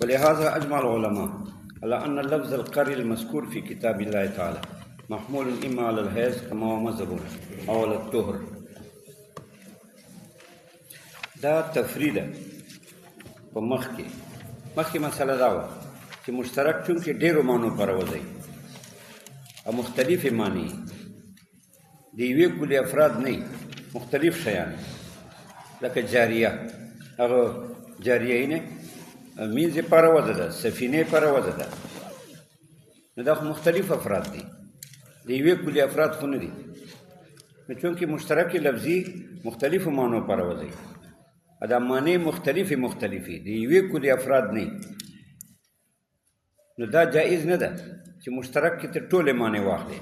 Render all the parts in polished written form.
ولهذا أجمع العلماء على أن اللفظ القري المذكور في كتاب الله تعالى محمول إما على الحيض كما هو مذهبنا أو على الطهر. دا تفریده په مخکې مسله دا وه چې مشترک چونکې ډېرو معنو پر وځي او مختلفې معنی د یوې کلي افراد نه مختلف شیان لکه جاریه هغه جاریه نه میز پر وځه ده سفینه پر وځه ده نو دا خو مختلف افراد دي د یوې کلي افراد خو نه دي نو چونکې مشترک لفظي مختلفو معنو پر وځي دا معنی مختلفی دی یوې کلي افراد نه نو دا جایز نه ده چې مشترک کې ته ټولې معنی واخلې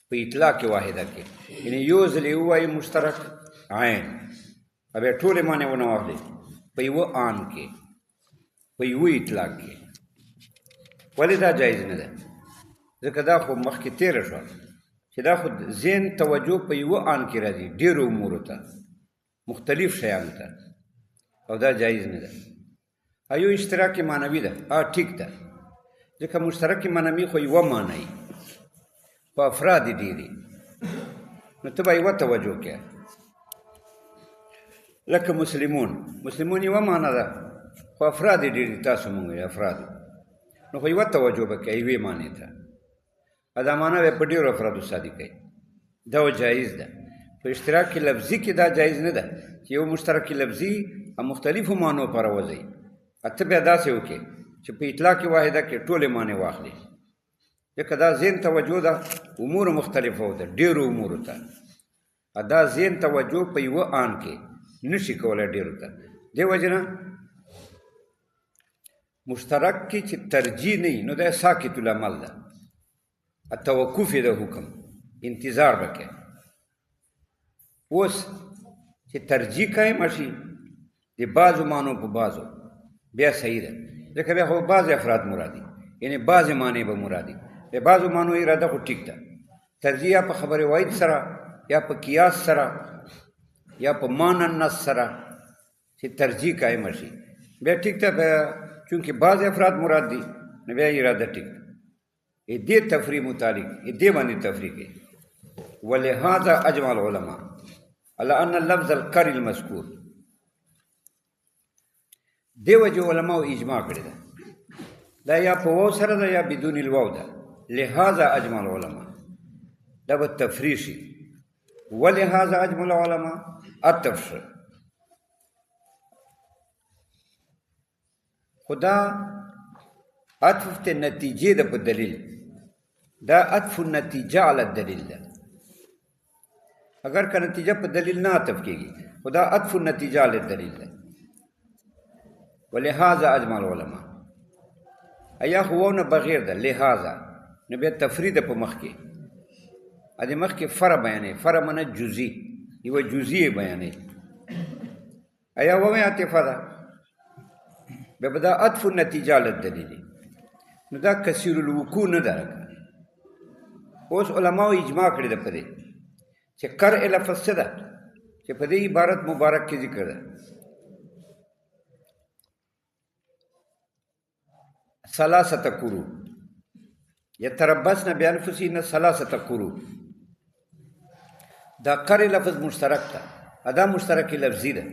په اطلاق واحده کې یعنی یو ځل یې ووایي مشترک عین او بیا ټولې معنی ونه واخلې په یوه آن کې په یوه اطلاق کې ولې دا جایز نه ده ځکه دا خو مخکې تېره شوه چې دا خو ذهن توجه په یوه آن کې راځي ډېرو امورو ته مختلف شیانو ته او دا جایز نه ده ایو اشتراک معنوي ده ټیک ده ځکه مشترک معنوي خو یوه معنی په افراد ډېرې نو ته به یوه توجه کوې لکه مسلمون یوه معنی ده خو افراد ډېرې تاسو مونږ افراد نو خو یوه توجه به کوې یوې معنی ته دا معنی به په ډېرو افرادو صادق کوي دا جایز ده په اشتراک لفظي کې دا جایز نه ده چې یو مشترک لفظي او مختلفو معنو پر وځي ته بیا داسې وکړې چې په اطلاق واحده کې ټولې معنی واخلې ځکه دا ذهن توجه ده امور مختلفو ده ډېرو امورو ته دا ذهن توجه په یوه آن کې نشي کولی ډېرو ته دې وجې نه مشترک کې چې ترجیح نه وي نو دا ساکت العمل ده توقف د حکم انتظار به کوې اوس چې ترجیح قایم شي د بعضو معنو په بعضو بیا صحیح ده ځکه بیا خو بعضې افراد مرادي یعنی بعضې معنی به مرادي د بعضو معنو اراده خو ټیک ده ترجیح یا په خبر واحد سره یا په قیاس سره یا په معنی النص سره چې ترجیح قایم شي بیا ټیک ده بیا چونکې بعضې افراد مراد دي نو بیا اراده ټیک ده دې تفریح متعلق دې باندې تفریح کوي ولهذا اجمع العلماء على ان اللفظ القري المذكور دې وجه علماء اجماع کړی ده دا یا په واو سره ده یا بدون الواو ده لهذا اجمع العلماء دا به تفریح شي ولهذا اجمع العلماء التفسیر خدا عطف ته نتیجې ده په دلیل دا عطف النتیجه علی الدلیل ده اگر که نتیجه په دلیل نه عطف کېږي خدا عطف النتیجه علی الدلیل ده ولهذا اجمع العلماء ایا خو نه بغیر ده لهذا نو بیا تفرید په مخ کې ا دې مخ کې فرع بیانې فرع معنی جزئی یو جزئی بیانې ایا و عطف ده به بدا عطف النتیجه علی الدلیل نو دا کثیر الوقوع نه ده اوس علماء اجماع کړی ده په دې چې قرء لفظ څه ده چې په دې عبارت مبارک کې ذکر ده ثلاثه قروء یتربصن بانفسهن ثلاثه قروء دا قرء لفظ مشترک ده ادا مشترک لفظي ده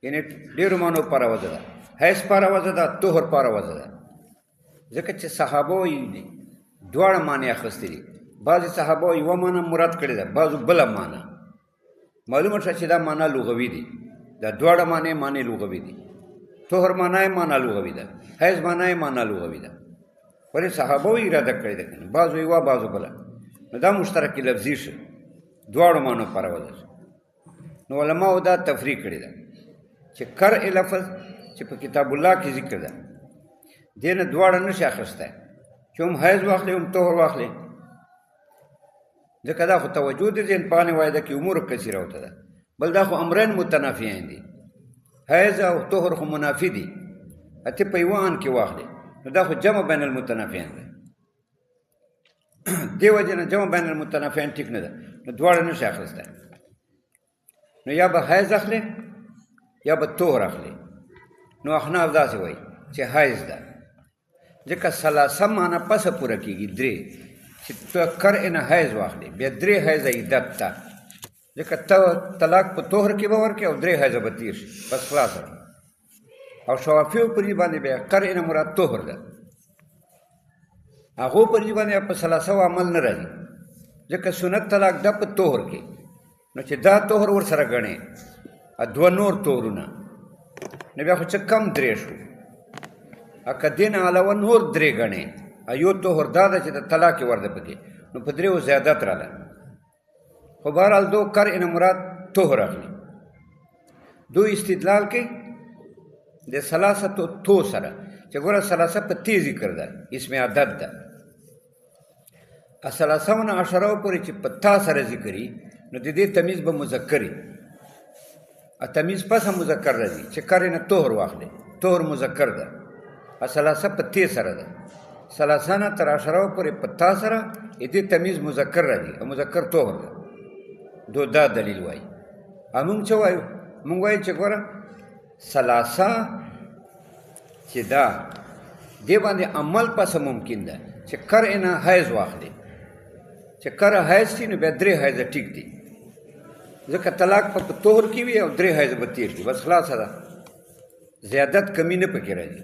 یعنی ډېرو معنو پر وځه ده حیث پر وځه ده طهر پر وځه ده ځکه چې صحابه یې دواړه معنی اخیستې دي بعضې صحابه یوه معنی مراد کړې ده بعضو بله معنی معلومه شوه چې دا معنی لغوي دي دا دواړه معنی لغوي دي طهر معنی معنی لغوي ده حیض معنی معنی لغوي ده ولې صحابه یې اراده کړې ده که نه بعضو یوه بعضو بله نو دا مشترک لفظي شو دواړو معنو پر وځه نو علماو دا تفریق کړې ده چې قرء لفظ چې په کتاب الله کې ذکر ده دې نه دواړه نشي اخیستی چې هم حیض واخلې هم طهر واخلې ځکه دا خو توجه د ذهن په هغې واحده کې امور کثیره ورته ده بل دا خو امرین متنافیین دي حیض او طهر خو منافي دي ته په یوه آن کې واخلې نو دا خو جمع بین المتنافیین ده دې وجې نه جمع بین المتنافیین ټیک نه ده نو دواړه نشي اخیستی نو یا به حیض اخلې یا به طهر اخلې نو احناف داسې وایي چې حیض ده، ځکه ثلاثه معنا پسه پوره کېږي درې، چې ته کرع نه حیض واخلې بیا درې حیضه عدت ته، ځکه ته طلاق په طهر کې به ورکړې او درې حیضه به تېر شي بس خلاصه. او شوافیو پر دې باندې بیا کرع نه مراد طهر ده، هغو پر دې باندې په ثلاثه عمل نه راځي، ځکه سنت طلاق ده په طهر کې، نو چې دا طهر ورسره ګڼې دوه نور طهرونه نو بیا خو څه کم درې شو، که دې نه علاوه نور درې ګڼې یو طهر دا ده چې د طلاق یې ورده پکې، نو په درېو زیادت راله. خو بهرحال دو کرع نه مراد طهر اخلي. دو استدلال کوي د ثلاثه تو سره، چې ګوره ثلاثه په تی ذکر ده، اسم عدد ده، ثلاثون عشره پورې چې په تا سره ذکري نو د دې تمیز به مذکري، تمیز پسه مذکر راځي چې کرع نه طهر واخلي، طهر مذکر ده، ثلاثه په تی سره ده، ثلاثه نه تر عشره پورې په تا سره دې تمیز مذکر راځي او مذکر طهر ده. دو دا دلیل وایي. موږ څه وایو؟ موږ وایو چې ګوره ثلاثه چې دا دې باندې عمل پسه ممکن ده چې کرع نه حیض واخلي، چې کرع حیض شي نو بیا درې حیضه ټیک دي، ځکه طلاق په طهر کې وي او درې حیضه به تېر شي بس خلاصه ده، زیادت کمی نه پکې راځي.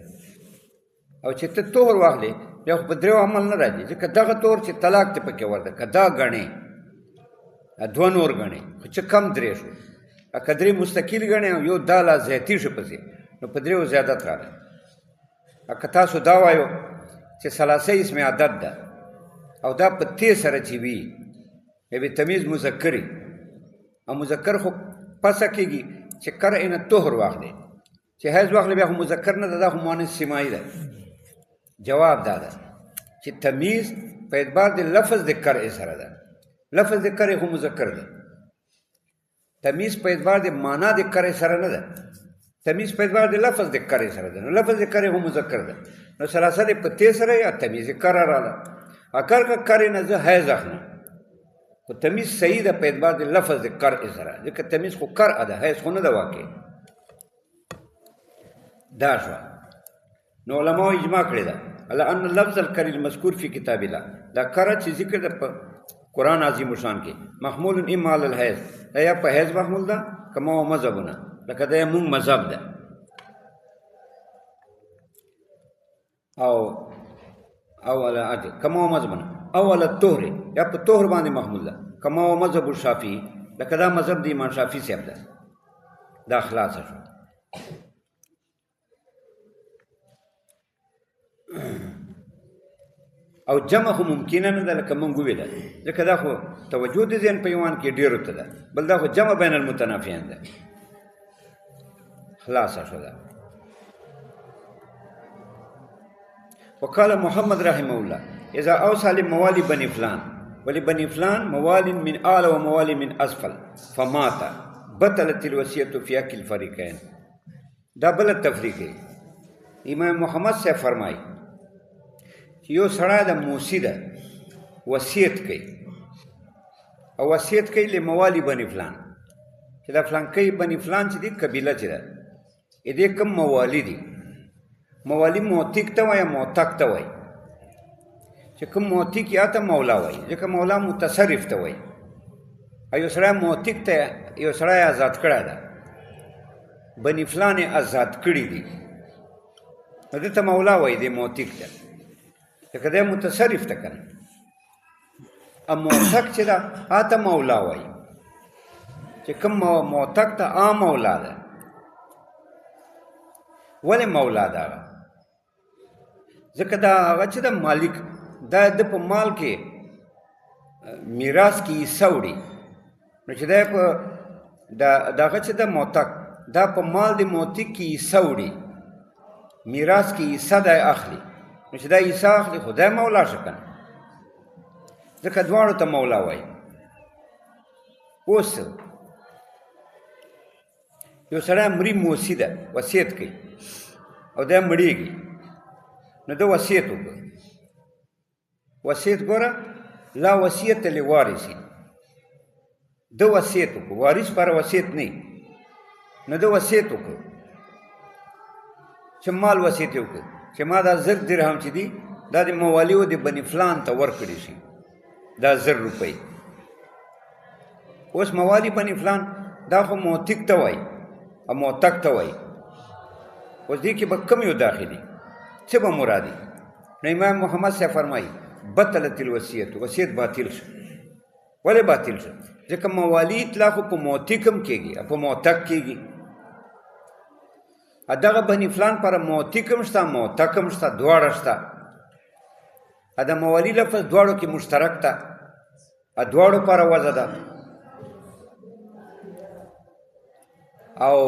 او چې ته طهر واخلې بیا خو په درېو عمل نه راځي، ځکه دغه طهر چې طلاق ته پکې ورده که دا ګڼې دوه نور ګڼې خو چې کم درې شو، که درې مستقل ګڼې او یو دا لا زیاتي شو پسې نو په درېو زیادت راغی. که تاسو دا وایو چې ثلاثه اسم عدد ده او دا په تی سره چې وي یوې تمیز مذکري، او مذکر خو پسه کېږي چې کرع نه طهر واخلې، چې حیض واخلې بیا خو مذکر نه ده، دا خو مؤنث سماعي ده. جواب دا ده چې تمیز په اعتبار د لفظ د کرع سره ده، لفظ د کرع خو مذکر ده، تمیز په اعتبار د معنا د کرع سره نه ده، تمیز په اعتبار د لفظ د کرع سره ده، نو لفظ د کرع خو مذکر ده، نو ثلاثه د په تی سره یا تمیز کرع راله. اگر که کرع نه زه حیض اخلم خو تمیز صحیح ده په اعتبار د لفظ د کرع سره، ځکه تمیز خو کرع ده، حیض خو نه ده واقع. دا شوه. نو علماو اجماع کړې ده على ان لفظ الکرع المذکور فی کتاب الله، دا کرع چې ذکر ده په قرآن عظیم الشان کې محمول اما علی الحیض، دا یا په حیض محمول ده کما و مذهبونه، لکه دا مونږ مذهب ده، او علی کما و مذهبونه او علی الطهر، یا په طهر باندې محمول ده کما و مذهب الشافعي، لکه دا مذهب د امام شافعي صاحب ده. دا خلاصه شو. او جمع خو ممکنه نه ده لکه مونږ وویله، ځکه دا خو توجه د ذهن په ایوان کې ډېرو ته ده، بل دا خو جمع بین المتنافیان ده. خلاصه شو ده. وقال محمد رحمه الله اذا اوصى لموالي بني فلان ولبني فلان موال من اعلى وموال من اسفل فمات بطلت الوصيه في حق الفريقين. دا بل تفریق ہے. امام محمد سے فرمائی چې یو سړی د موسی ده وصیت کوي، او وصیت کوي له موالي بني فلان، چې دا فلانکۍ بني فلان چې دي قبیله چې ده دې کوم موالي دي، موالي موتیک ته وایي موتک ته وایي، چې کوم موتیک یا ته مولا وایي، ځکه مولا متصرف ته وایي. یو سړی موتیک ته یو سړی آزاد کړی ده، بني فلان یې آزاد کړي دي، نو دې ته مولا وایي دې موتیک ته، ځکه دی متصرف ته که نه. موتک چې ده هغه مولا وایي، چې کوم موتک ته مولا ده. ولې مولا ده؟ ځکه دا هغه چې د مالک دا د په مال کې میراث کې حصه وړي، نو چې دی په دغه چې د موتک دا په مال د موتک کې حصه وړي، میراث کې حصه دی اخلي، نو چې دا حصه اخلي خو دی مولا شه که نه، ځکه دواړو ته مولا وایي. اوس یو سړی مري موسی ده وصیت کوي او دی مړېږي، نو ده وصیت وکړ. وصیت ګوره لا وصیت لوارث، ده وصیت وکړ، وارث پر وصیت نه، نو ده وصیت وکړ. چې مال وصیت یې وکړ چې ما دا 1000 درهم چې دي دا د موالیو د بني فلان ته ورکړي شي دا 1000 روپۍ. اوس موالی بني فلان دا خو موتق ته وایي او موتق ته وایي. اوس دې کې به کم یو داخلي څه به مرادي؟ نو امام محمد صاحب فرمایي بطلت الوصیت، وصیت باطل شو. ولې باطل شو؟ ځکه موالی اطلاق په موتق هم کېږي او په موتق کېږي. دغه بني فلان پر موتق هم شته موتق هم شته دواړه شته. د موالی لفظ دواړو کې مشترک ده، دواړو پر وضع ده. او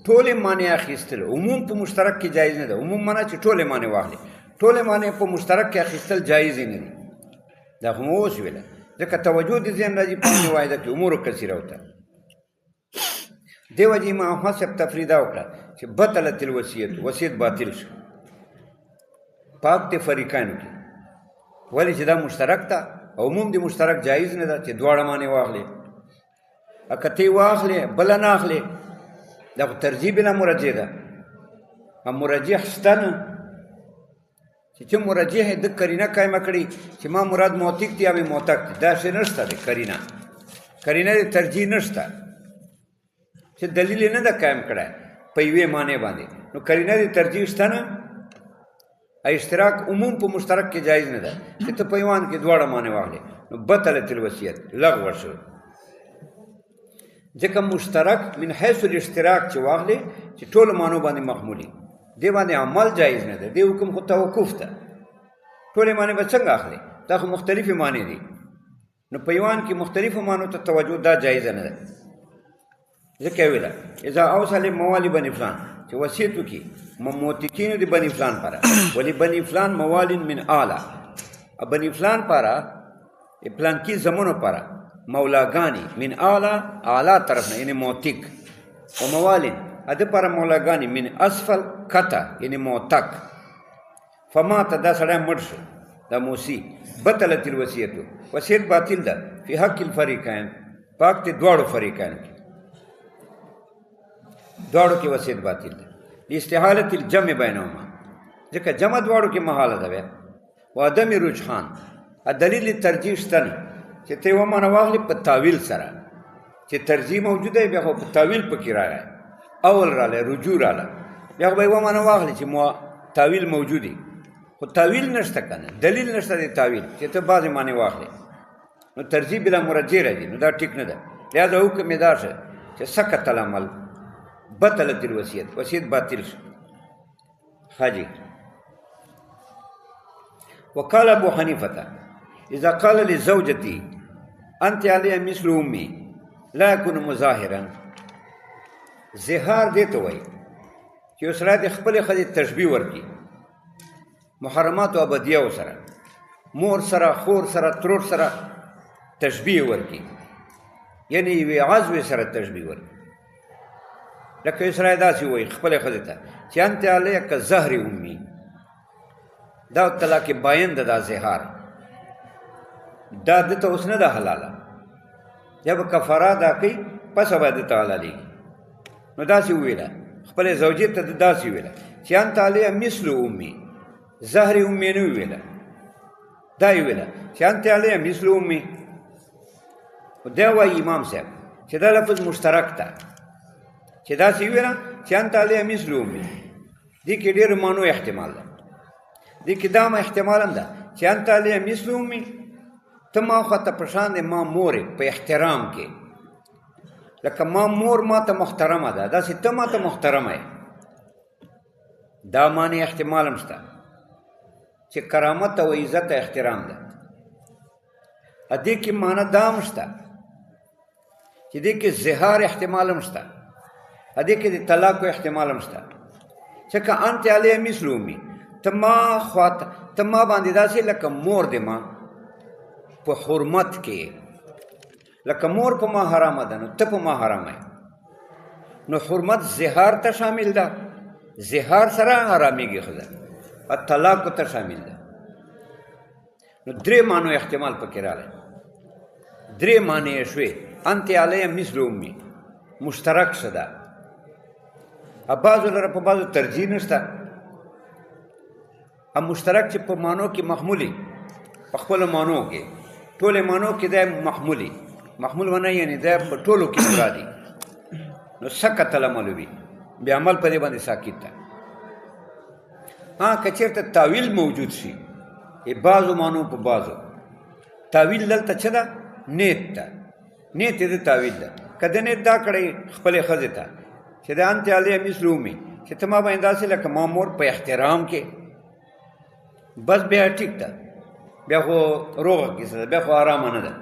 ټولې معنی اخیستل عموم په مشترک کې جایز نه ده. عموم معنا چې ټولې معنی واخلي، ټولې معنی په مشترک کې اخیستل جایز نه دي. دا خو مو اوس ویله ځکه توجه د ذهن راځي په دې واحده کې امور کثیره وته. دې وجې امام احمد صاحب تفریدا وکړه چې بطلت الوصیت، وصیت باطل شو. پاک ته فریقانو کې ولې چې دا مشترک ده، عموم د مشترک جایز نه ده چې دواړه معنی واخلي. اکته واخلې بل نه اخلي دا ترجیح بلا مرجح ده. مرجح شته نه چې مرجح د کرینه قائمه کړي چې ما مراد موتق دی او موتق دی، دا شی نشته دی. کرینه د ترجیح نشته چې دلیل نه ده قائم کړی په یوې معنی باندې. نو کرینه د ترجیح شته نه. اشتراک عموم په مشترک کې جایز نه ده چې ته په یوان کې دواړه معنی واخلې. نو بطلت الوصیت لغو شو. ځکه مشترک من حیث الاشتراک چې واخلې چې ټولو معنو باندې محمولي، دې باندې عمل جایز نه ده. دې حکم خو توقف ده. ټولې معنی به څنګه اخلي؟ دا خو مختلفې معنی دي. نو په یوان کې مختلفو معنو ته توجه دا جایز نه ده. ځکه ویله اذا اوصل موالي بني فلان چې وصیت وکړي موتقینو د بني فلان پاره ولی بني فلان موالین من اعلی، بني فلان پاره فلان کی زمونو پاره مولاګانی من اعلی طرف نه یعنی موتق او موالین اده پاره مولاګانی من اسفل کتا یعنی موتق. فما تدا سړی مړ شو دا موسی بطلت الوصیت، وصیت باطل ده فی حق الفریقین، پاک ته دواړو فریقین دواړو کې وصیت باطل ده. لاستحالة الجمع بینهما، ځکه جمع دواړو کې محاله ده. بیا و عدم رجحان دلیل ترجیح شته نه چې ته یوه معنی واخلې په تاویل سره چې ترجیح موجوده وي، بیا خو په تاویل پکې راغی، اول راغلی رجوع راغله، بیا خو به یوه معنی واخلې چې تاویل موجود وي، خو تاویل نشته که نه، دلیل نشته د تاویل چې ته بعضې معنی واخلې. نو ترجیح بلا مرجح راځي. نو دا ټیک نه ده. لهذا حکم یې دا شه چې سقط العمل بطلت الوصیت، وصیت باطل شو. حاجی وقال ابو حنیفه اذا قال لزوجتي انت علی مثل امي لا يكون مظاهرا. زهار دې ته وایي چې اوس را د خپلې ښځې تشبیه ورکړي محرمات او ابدیو سره، مور سره، خور سره، ترور سره تشبیه ورکړي، یعنی یوې عضوې سره تشبیه ورکړي. لکه اسرائیل داسې وایي خپلې ښځې ته چې انت علیه که زهر امي، دا طلاق باین ده. دا زهار دا دته اوس نه ده حلاله، یا به کفاره ادا کوي پس به دته حلالېږي. نو داسې وویله خپلې زوجې ته داسې وویله چې انت علیه مثل امي، زهر امي نه وویله، دا یې وویله چې انت علیه مثل امي. دا وایي امام صاحب چې دا لفظ مشترک ده چې داسې وویله چې انت علیه مثل امي. دې کې ډېر معنو احتمال ده. دې کې دا احتمال هم ده چې انت علیه مثل امي، ته ما خواته په شان د ما مورې په احترام کې، لکه ما مور ما ته محترمه ده، داسې ته ما ته محترمه یې. دا معنی احتمال هم شته چې کرامت او عزت احترام ده. دې کې معنی دا هم شته چې دې کې زهار احتمال هم شته، دې کې د طلاق احتمال هم شته. ځکه انت علیه مثل امي، ته ما خواته ته ما باندې داسې لکه مور دې ما په حرمت کې، لکه مور په ما حرامه ده نو ته په ما حرامه یې. نو حرمت زهار ته شامل ده، زهار سره حرامېږي ښځه، طلاق ته شامل ده. نو درې معنو احتمال پکې راغلی، درې معنی یې شوې. انت علیه مثل امي مشترک شه ده، بعضو لره په بعضو ترجیح نشته. مشترک چې په معنو کې محمولي، په خپلو معنو کې ټولې معنو کې دی محمولي. محمول ونه یعنې دی په ټولو کې مرادي، نو سکت العمل وي، بیا عمل په دې باندې ساکت ده. که چېرته تاویل موجود شي بعضو معنو په بعضو، تاویل دلته څه ده؟ نیت ده. نیت یې د تاویل ده. که د نیت دا کړی خپلې ښځې ته چې د انت علیه مثل امي، چې ته ما باندې داسې لکه ما مور په احترام کې، بس بیا ټیک ده، بیا خو روغه کیسه ده، بیا خو آرامه نه ده.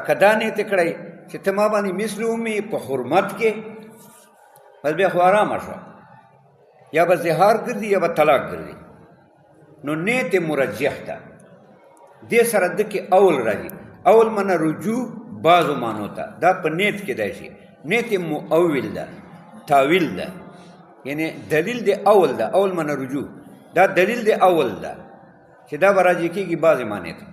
که دا نیت یې کړی چې ته ما باندې مثل امي په حرمت کې، بس بیا خو آرامه شوه، یا به زهار ګرځي یا به طلاق ګرځي. نو نیت مرجح ده. دې سره د کې اول راځي. اول منه رجوع بعضو معنو ته، دا په نیت کې دی شي. نیت مؤول ده، تاویل ده، یعنی دلیل دی اول ده. اول منه رجوع، دا دلیل دی اول ده چې دا به راجع کېږي بعضې معنی ته.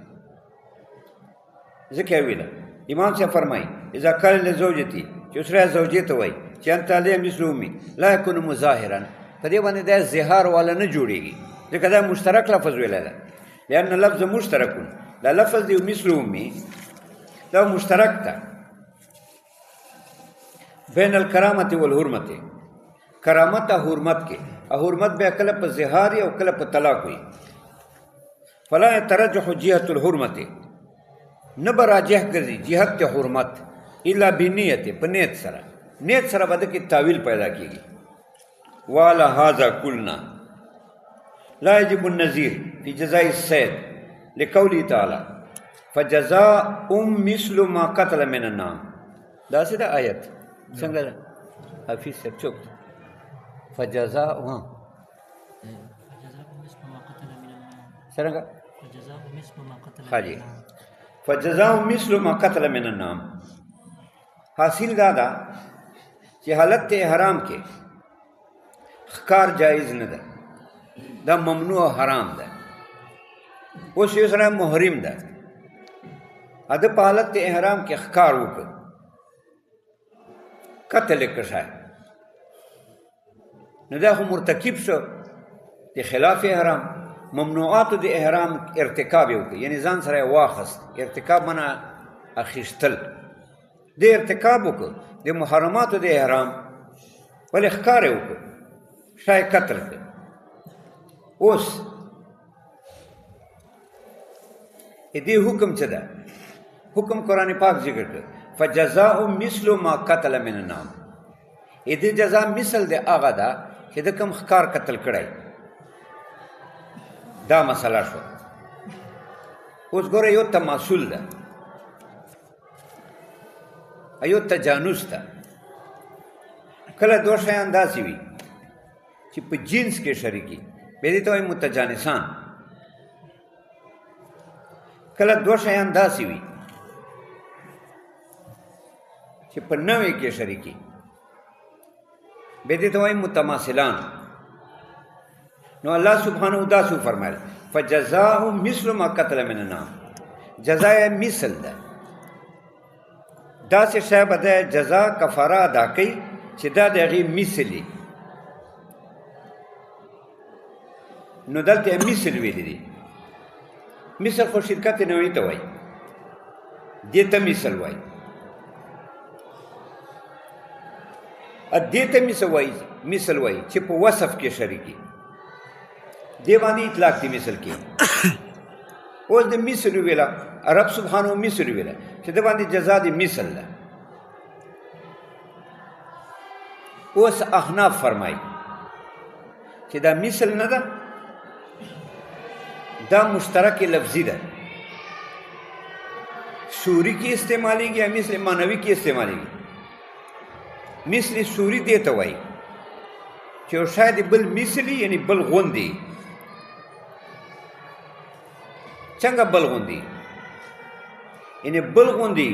ځکه یې ویله امام صاحب فرمایي اذا قال لزوجتي، چې اوسره زوجې ته وایي چې انت علیه مثل امي لا یکون مظاهرا، په دې باندې دا زهار والا نه جوړېږي، ځکه دا مشترک لفظ ویلی ده. لأن لفظ مشترکون، دا لفظ دی مثل امي، دا مشترک ده بین الکرامت والحرمت. کرامت او حرمت کې، حرمت بیا کله په زهار او کله په طلاق وي. فلا يترجح جهة الحرمت، نه به راجح ګرځي جهت حرمت الا بنیت، په نیت سره. نیت سره به د کې تاویل پیدا کېږي. والا هذا قلنا لا يجب النظير في جزاء الصيد لقوله تعالى فجزاء مثل ما قتل من النعم. داسې ده آیت څنګه ده حفیظ صاحب چوک فجزاء څرنګه حاجی فجزاء مثل ما قتل من النعم. حاصل دا ده چې حالت احرام کې ښکار جایز نه ده، دا ممنوع حرام ده. اوس یو سره محرم ده، ده په حالت احرام کې ښکار وکړ، قتل یې کړ شاید، نو دا خو مرتکب شو د خلاف احرام. ممنوعاتو د احرام ارتکاب یې وکړ، یعنې ځان سره یې واخست. ارتکاب منه اخیستل، د ارتکاب وکړ د محرماتو د احرام، ولې ښکار یې وکړ، شاید قتل کړ. اوس دې حکم څه ده؟ حکم قرآن پاک ذکر کړ فجزاء مثل ما قتل من النعم. دې جزا مثل د هغه ده چې د کوم ښکار قتل کړی. دا مسله شو. اوس ګوره یو تماسل ده، یو تجانس ده. کله دوه شیان داسې وي چې په جنس کې شریکي، بیا دې ته وایي متجانسان. کله دوه شیان داسې وي چې په نوع کې شریکي، بیا دې ته وایي متماثلان. نو الله سبحانه دا څه فرمایل فجزاء مثل ما قتل من النعم. جزا یې مثل ده، داسې شی به ده جزا کفاره ادا کوي چې دا د هغې مثل وي. نو دلته یې مثل ویلی دي. مثل خو شرکت نوعي ته وایي، دې ته مثل وایي. دې ته مثل وایي چې په وصف کې شریکي، دې باندې اطلاق دی مثل کې. اوس د مثل ویله رب سبحانه مثل ویله چې د باندې جزا د مثل ده. اوس احناف فرمایي چې دا مثل نه ده، دا مشترک لفظي ده. سوری کې استعمالیږي یا مثل معنوي کې استعمالیږي. مثل سوری دې ته وایي چې یو شاید بل مثلي یعنی بل غوندي. څنګه بل غوندي؟ یعنی بل غوندي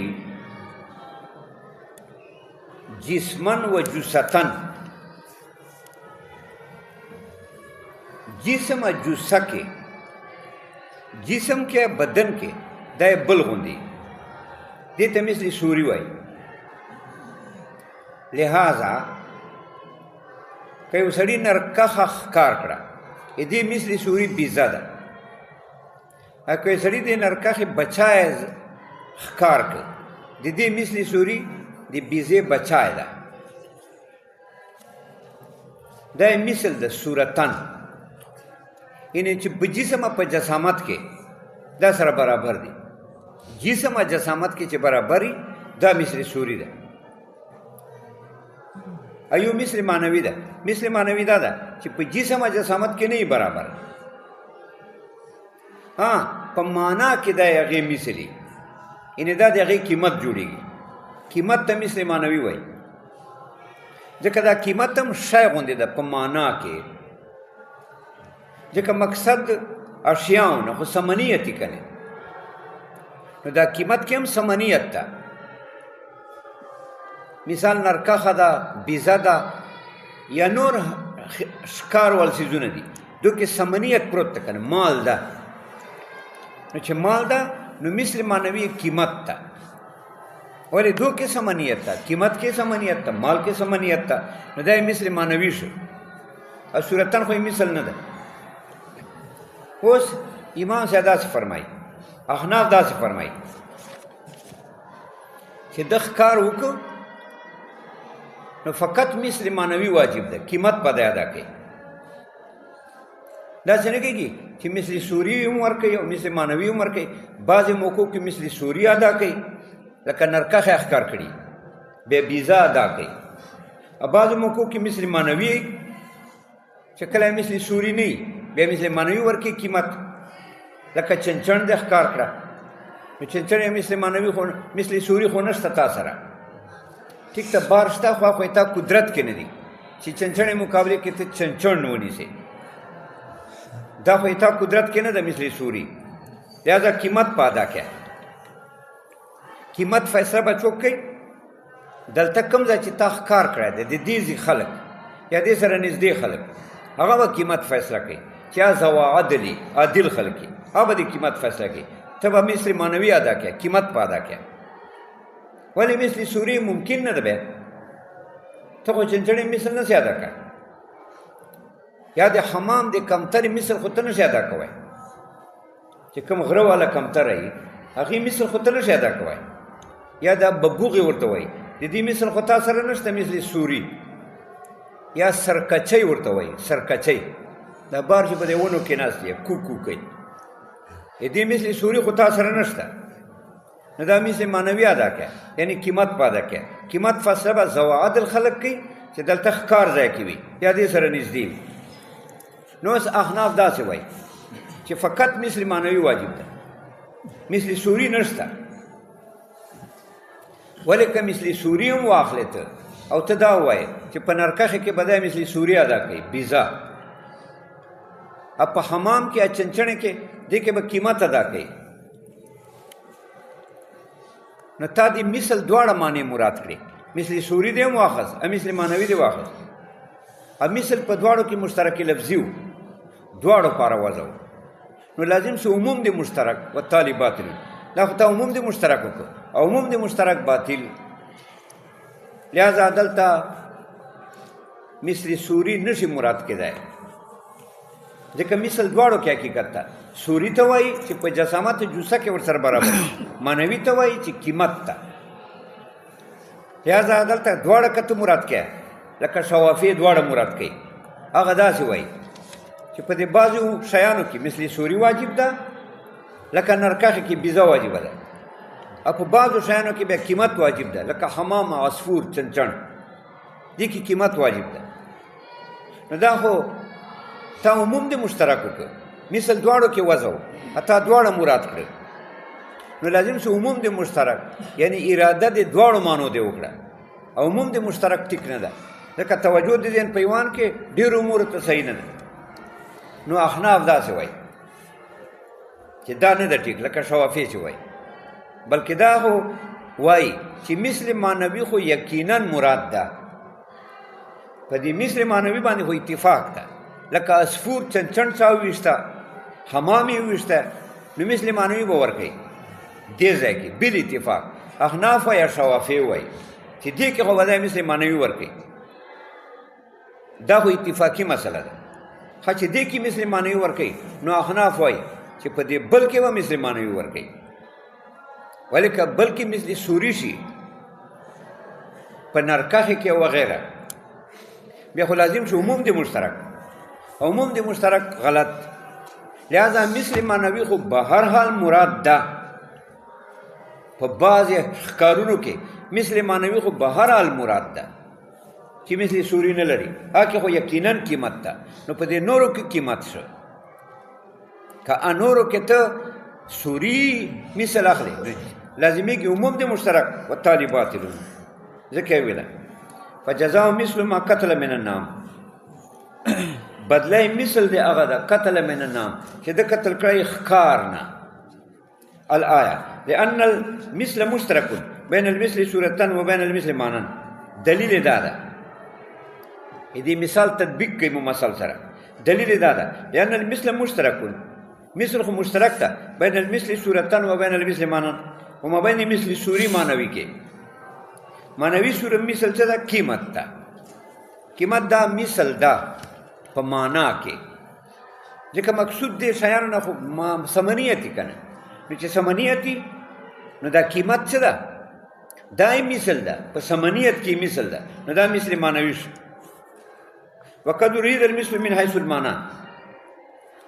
جسمن و جثتن، جسم و جثه کې، جسم کې بدن کې دا بل غوندي، دې ته مثل سوري وایي. لہذا که یو سړي نرکخه ښکار کړه دې مثل سوري بیزه ده او که یو سړي د نرکخې بچای ښکار کړ د دې مثل سوري د بیزې بچای ده دا مثل د صورتن یعنی چې په جسم په جسامت کې دا سره برابر دي جسم او جسامت کې چې برابري دا مثل سوري ده ایو مثل معنوي ده مثل معنوي دا ده چې په جسم او جسامت کې نه برابر ها په معنا کې دا هغه مثلي یعنی دا د هغه قیمت جوړیږي قیمت ته مثل معنوي وایي ځکه دا قیمت هم شی غوندې ده په معنا کې ځکه مقصد اشیاو نه خو ثمنیت یې کنه نو دا قیمت کې هم ثمنیت ده مثال نرکخه ده بیزه ده یا نور ښکار ول څیزونه دي دو کې ثمنیت پروت ده کنه مال ده نو چې مال ده نو مثل معنوي قیمت ده ولې دو کې ثمنیت ده قیمت کې ثمنیت ده مال کې ثمنیت ده نو دا مثل معنوي شو او صورتن خو مثل نه ده اوس امام صاحب داسې فرمایي احناف داسې فرمایي چې د ښکار وکړو نو فقط مثل معنوي واجب ده قیمت په دی ادا کوي داسې نه کېږي چې مثل سوري هم ورکوي او مثل معنوي هم ورکوي بعضې موقعو کې مثل سوري ادا کوي لکه نرکخه ښکار کړي بیا بیزه ادا کوي او بعضې موقعو کې مثل معنوي چې کله مثل سوري نه وي بیا مثل معنوي ورکوي قیمت لکه چنچن دې ښکار کړه نو چنچن یې مثل معنوي خو مثل سوري خو نشته تا سره ټیک ته بار شته خو هغه تا قدرت کې نه دي چې چنچنې مقابلې کې ته چنچن ونیسې دا خو تا قدرت کې نه ده مثل سوري لہذا قیمت په ادا کړه قیمت فیصله به څوک کوي دلته کوم ځای چې تا ښکار کړی دی د دې خلک یا دې سره نږدې خلک هغه به قیمت فیصله کوي چې ذوا عدلي عادل خلک هغه به د قیمت فیصله کوي ته به مثل معنوي ادا کړه قیمت په ادا کړه ولی مثل سوری ممکن نه ده بیا ته خو چنچنې مثل نسې ادا کړه یا د حمام د کمترې مثل خو ته نشې ادا کوی چې کوم غره والا کمتره وي هغې مثل خو ته نشې ادا کوی یا دا ببوغې ورته وایي د دې مثل خو تا سره نشته مثل سوري یا سرکچۍ ورته وایي سرکچۍ دا بار چې په دې ونو کې ناست دی کوکو کوي د دې مثل سوري خو تا سره نشته نو دا مثل معنوي ادا کړه یعنی قیمت په ادا کړه قیمت فاصله به ذوا عدل خلق کوي چې دلته ښکار ځای کې وي یا دې سره نږدې وي نو اوس احناف داسې وایي چې فقط مثل معنوي واجب ده مثل سوري نشته ولې که مثل سوري هم واخلې ته او ته دا ووایې چې په نرکخې کې به دی مثل سوري ادا کوي بیزه او په حمام کې چنچنې کې دې کې به قیمت ادا کوي نو تا دې مثل دواړه معنی مراد کړي مثل سوري دې هم واخست او مثل معنوي دې واخست او مثل په دواړو کې مشترک لفظي و دواړو پاره وضع نو لازم سه عموم دې مشترک و تالي باطل دا خو ته عموم دې مشترک وکړو او عموم دې مشترک باطل لہذا دلته مثل سوري نشي مراد کېدای ځکه مثل دواړو کې حقیقت ده سوري ته وایي چې په جسامت جوسه کې ورسره برابر معنوي ته وایي چې قیمت ته لہذا دلته دواړه کته مراد کړه لکه شوافی دواړه مراد کوي هغه داسې وایي چې په دې بعضو شیانو کې مثل سوري واجب ده لکه نرکخې کې بیزه واجبه ده او په بعضو شیانو کې بیا قیمت واجب ده لکه حمام عصفور چنچن دې کې قیمت واجب ده نو دا خو تا عموم دې مشترک وکړه مثل دواړو کې وضع تا دواړه مراد کړه نو لازم سه عموم دې مشترک یعنی اراده دې دواړو معنو دې وکړه او عموم دې مشترک ټیک نه ده ځکه توجه د ذهن پیوان کې ډېر امور ته صحیح نه ده نو احناف داسې وایي چې دا نه ده ټیک لکه شوافی چې وایي بلکې دا خو وایي چې مثل معنوي خو یقینا مراد ده په دې مثل معنوي باندې خو اتفاق ده لکه عصفور چنچن چا وویشته حمام یې وویشته نو مثل معنوي به ورکوي دې ځای کې بل اتفاق احناف یا شوافی وایي چې دې کې خو به مثل معنوي ورکوي دا خو اتفاقي مسله ده. ښه چې دې کې مثل معنوي ورکوي نو احناف وایي چې په دې بل کې به مثل معنوي ورکوي، ولې که بل کې مثل سوري شي په نرکخې کې وغیره بیا خو لازم شي عموم د مشترک. عموم د مشترک غلط، لہذا مثل معنوي خو به هر حال مراد ده. په بعضې ښکارونو کې مثل معنوي خو به هر حال مراد ده چې مثل سوري نه لري، هغه خو یقینا قیمت ده. نو په دې نورو کې قیمت شو، که نورو کې ته سوري مثل اخلي لازمیږي عموم د مشترک و طالبات ځکه یې ویله فجزاء مثل ما قتل من النعم، بدله مثل د هغه ده قتل من النعم چې د قتل کړی ښکار نه. الآیه لأن المثل مشترک بین المثل صورتن و بین المثل معنن. دلیل دا ده دې مثال تطبیق کوي ممثل سره. دلیل دا ده لأن المثل مشترک، مثل خو مشترک ده بین المثل صورتن و بین المثل معنن، و ما بین مثل سوری معنوي کې. معنوي صورت مثل څه ده؟ قیمت ده. قیمت دا مثل ده په معنا کې، ځکه مقصود دې شیانو نه خو ثمنیتي که نه، نو چې ثمنیتي نو دا قیمت څه ده؟ دا یې مثل ده، په ثمنیت کې مثل ده، نو دا مثل معنوي شو. وقد اريد المثل من حيث المعنى،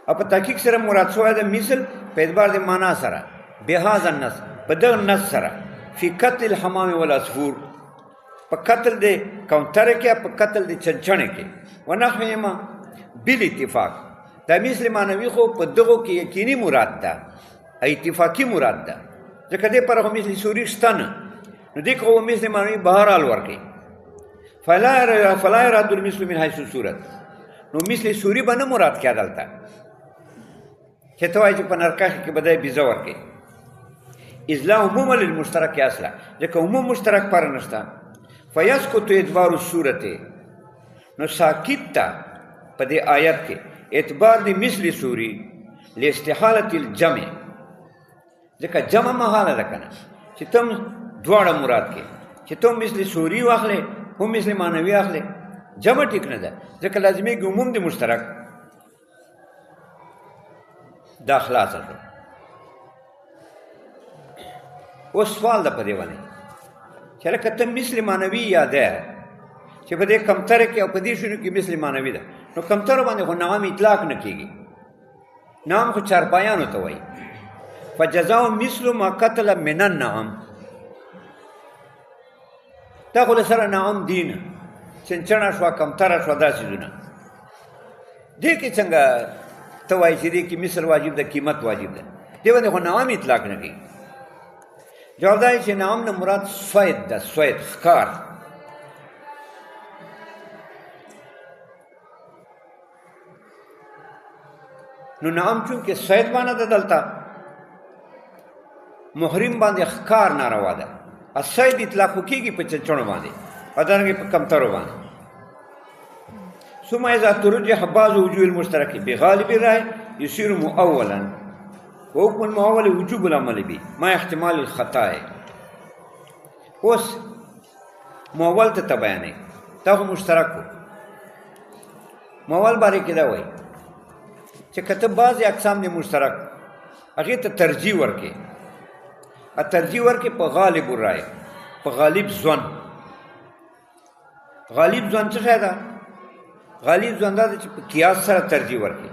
او په تحقیق سره مراد شوی ده مثل په اعتبار د معنا سره، بهذا النص په دغه نص سره، فی قتل الحمام والعصفور په قتل د کوترې کې، په قتل د چنچڼې کې، ونحوهما بالاتفاق. دا مثل معنوي خو په دغو کې یقیني مراد ده، اتفاقي مراد ده، ځکه دې پر خو مثل سوري شته نه، نو دې خو مثل معنوي بهرحال ورکوي. فلا يراد المثل من حيث الصورت، نو مثل سوري به نه مراد کېده دلته چې ته وایې چې په نرکخې کې به دی بیزه ورکوي. اذ لا عموم للمشترک اصلا، ځکه عموم مشترک پر نشته. فیسقط اعتبار الصورت، نو ساکت ته په دې آیت کې اعتبار د مثل سوري لاستحالة الجمع، ځکه جمع محاله ده که نه چې تم دواړه مراد کې، چې تم مثل سوري واخلې هم مثل معنوي اخلې، جمع ټیک نه ده، ځکه لازمیږي عموم د مشترک. دا خلاصه شو. اوس سوال ده په دې باندې چې لکه ته مثل معنوي یاده چې په دې کمتره کې او په دې شنو کې مثل معنوي ده، نو کمترو باندې خو نام اطلاق نه کېږي، نام خو چارپایانو ته وایي. فجزاء مثل ما قتل من النعم، دا خو له سره نعم دي نه، چنچڼه شوه کمتره شوه دا څیزونه، دې کې څنګه ته وایي چې دې کې مثل واجب ده قیمت واجب ده، دې باندې خو نعم اطلاق نه کوي. جواب دا چې نعم نه مراد صید ده، صید ښکار. نو نعم چونکې صید باندې ده دلته محرم باندې ښکار ناروا ده، الصید اطلاق خو کېږي په چنچڼو باندې او دارنګې په کمترو باندې. ثم اذا ترجح بعض وجوه المشترک بغالب الرأي يصير مؤولا، وحكم المؤول وجوب العمل به مع احتمال الخطا. اوس مؤول ته بیانې دا خو مشترک و. مؤول باره کې دا وایي چې که ته بعضې اقسام د مشترک هغې ته ترجیح ورکې، ترجیح ورکې په غالب الرأي، په غالب ځوان. غالب ځوان څه شی ده؟ غالب ځوان دا ده چې په قیاس سره ترجیح ورکې،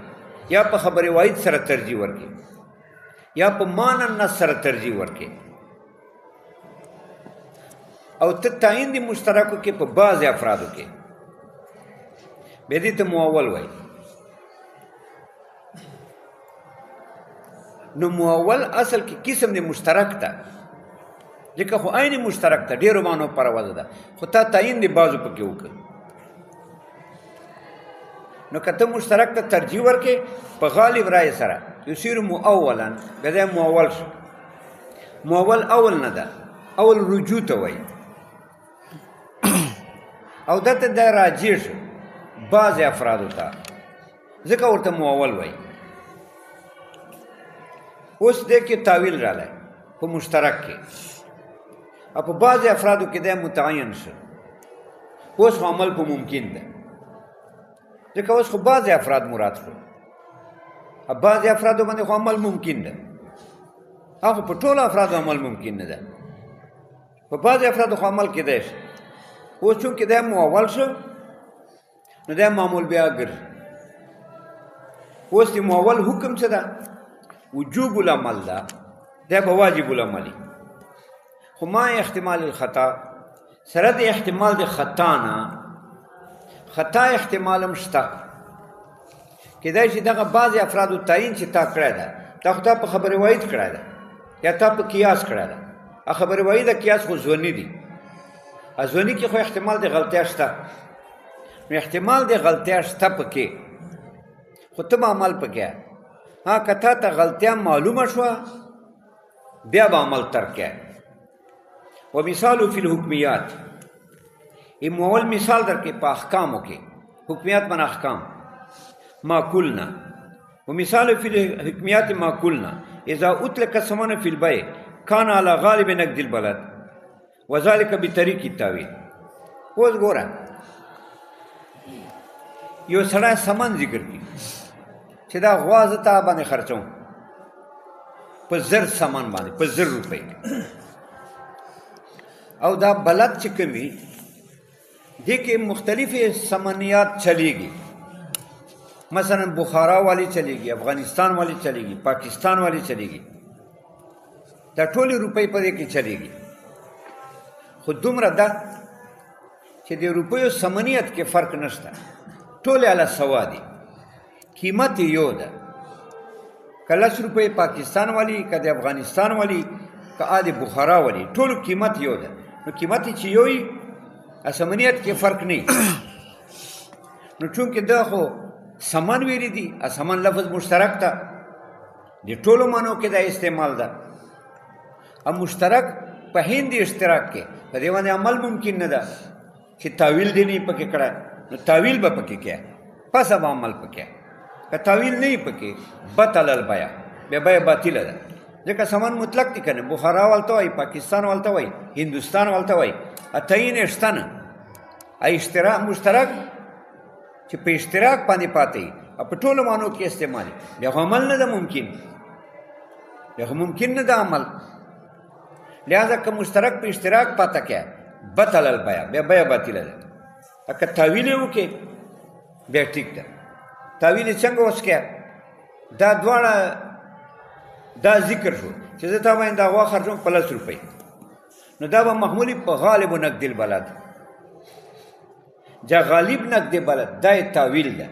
یا په خبر واحد سره ترجیح ورکې، یا په مان النص سره ترجیح ورکې، او ته تعین د مشترکو کې په بعضې افرادو کې بیا دې ته مؤول وایي. نو مؤول اصل کې قسم د مشترک ده، ځکه خو عین مشترک ده، ډېرو معنو پروازه ده، خو تا تعین د بعضو پکې وکړه. نو که ته مشترک ته ترجیح ورکې په غالب رای سره یصیر مؤولا، بیا دی مؤول شو. مؤول اول نه ده، اول رجوع ته وایي، او دلته دی راجع شو بعضې افرادو ته، ځکه ورته مؤول وایي. اوس دې کې تاویل راغلی په مشترک کې، او په بعضې افرادو کې دی متعین شو. اوس خو عمل په ممکن ده، ځکه اوس خو بعضې افراد مراد شو. بعضې افرادو باندې خو عمل ممکن ده، هغه په ټولو افرادو عمل ممکن نه ده، په بعضې افرادو خو عمل کېدای شي. اوس چونکې دا مؤول شو نو دا معمول بیا ګرځي. اوس د مؤول حکم څه ده؟ وجوب العمل ده، دا به واجب العملي. خو ما احتمال الخطا سره د احتمال د خطا نه خطا احتمال هم شته. کېدای شي دغه بعضې افرادو تعیین چې تا کړی ده دا خو تا په خبر واحد کړی ده یا تا په قیاس کړی ده. خبر واحد قیاس خو ځوني دي، ځوني کې خو احتمال د غلطیا شته. نو احتمال د غلطیا شته پکې، خو ته به عمل پکې که تا ته غلطیا معلومه شوه بیا به عمل ترک کړی. و مثالو فی الحکمیات، این مول مثال در کې په احکامو کې، حکمیات من احکام معقولنا. و مثال فی الحکمیات معقولنا اذا اطلق الثمن فی البیع کان علی غالب نقد البلد وذلك بطریق التاویل. اوس ګوره یو سړی سامان ذکر کړي چې دا غوا زه تا باندې خرڅوم په 1000 سامان باندې په 1000 روپۍ، او دا بلد چې کوم وي دې کې مختلفې سمنیات چلیږي. مثلا بخارا والی چلیږي، افغانستان والی چلیږي، پاکستان والی چلیږي، دا ټولې روپۍ په دې کې چلیږي. خو دومره ده چې د روپیو سمنیت کې فرق نشته، ټولې علی سوا دي، قیمت یې یو ده. که 10 روپۍ پاکستان والی، که د افغانستان والی، که د بخارا والی، ټولو قیمت یو ده. نو قیمت چې یو وي سمنیت کې فرق نه. نو چونکې دا خو سمن ویلی دي، سمن لفظ مشترک ده، د ټولو معنو کې دا استعمال ده. او مشترک په هند اشتراک کې په دې باندې عمل ممکن نه ده چې تاویل دی نه پکې کړه، نو تاویل به پکې کیا پس به عمل پکې. که تاویل نه پکې بطل البیع، بیا بیع باطله ده. ځکه سمن مطلق دي کنه، بخارا ولته وای، پاکستان ولته وای، هندوستان ولته وای، تعیین شته نه. اشتراک مشترک چې په اشتراک باندې پاتې او په ټولو معنو کې استعمالي، بیا عمل نه ده ممکن، بیا ممکن نه ده عمل. لہذا که مشترک په اشتراک پاته کیا بطل البیع، بیا بیع باطله ده. که تاویل یې وکړې بیا ټیک ده. تاویل یې څنګه اوس کیا؟ دا دواړه دا ذکر شو چې زه تا باندې دا غوا خرڅوم په 10 روپۍ، نو دا به معمولي په غالب نقد البلد، جا غالب نقد بلد دا تاویل ده.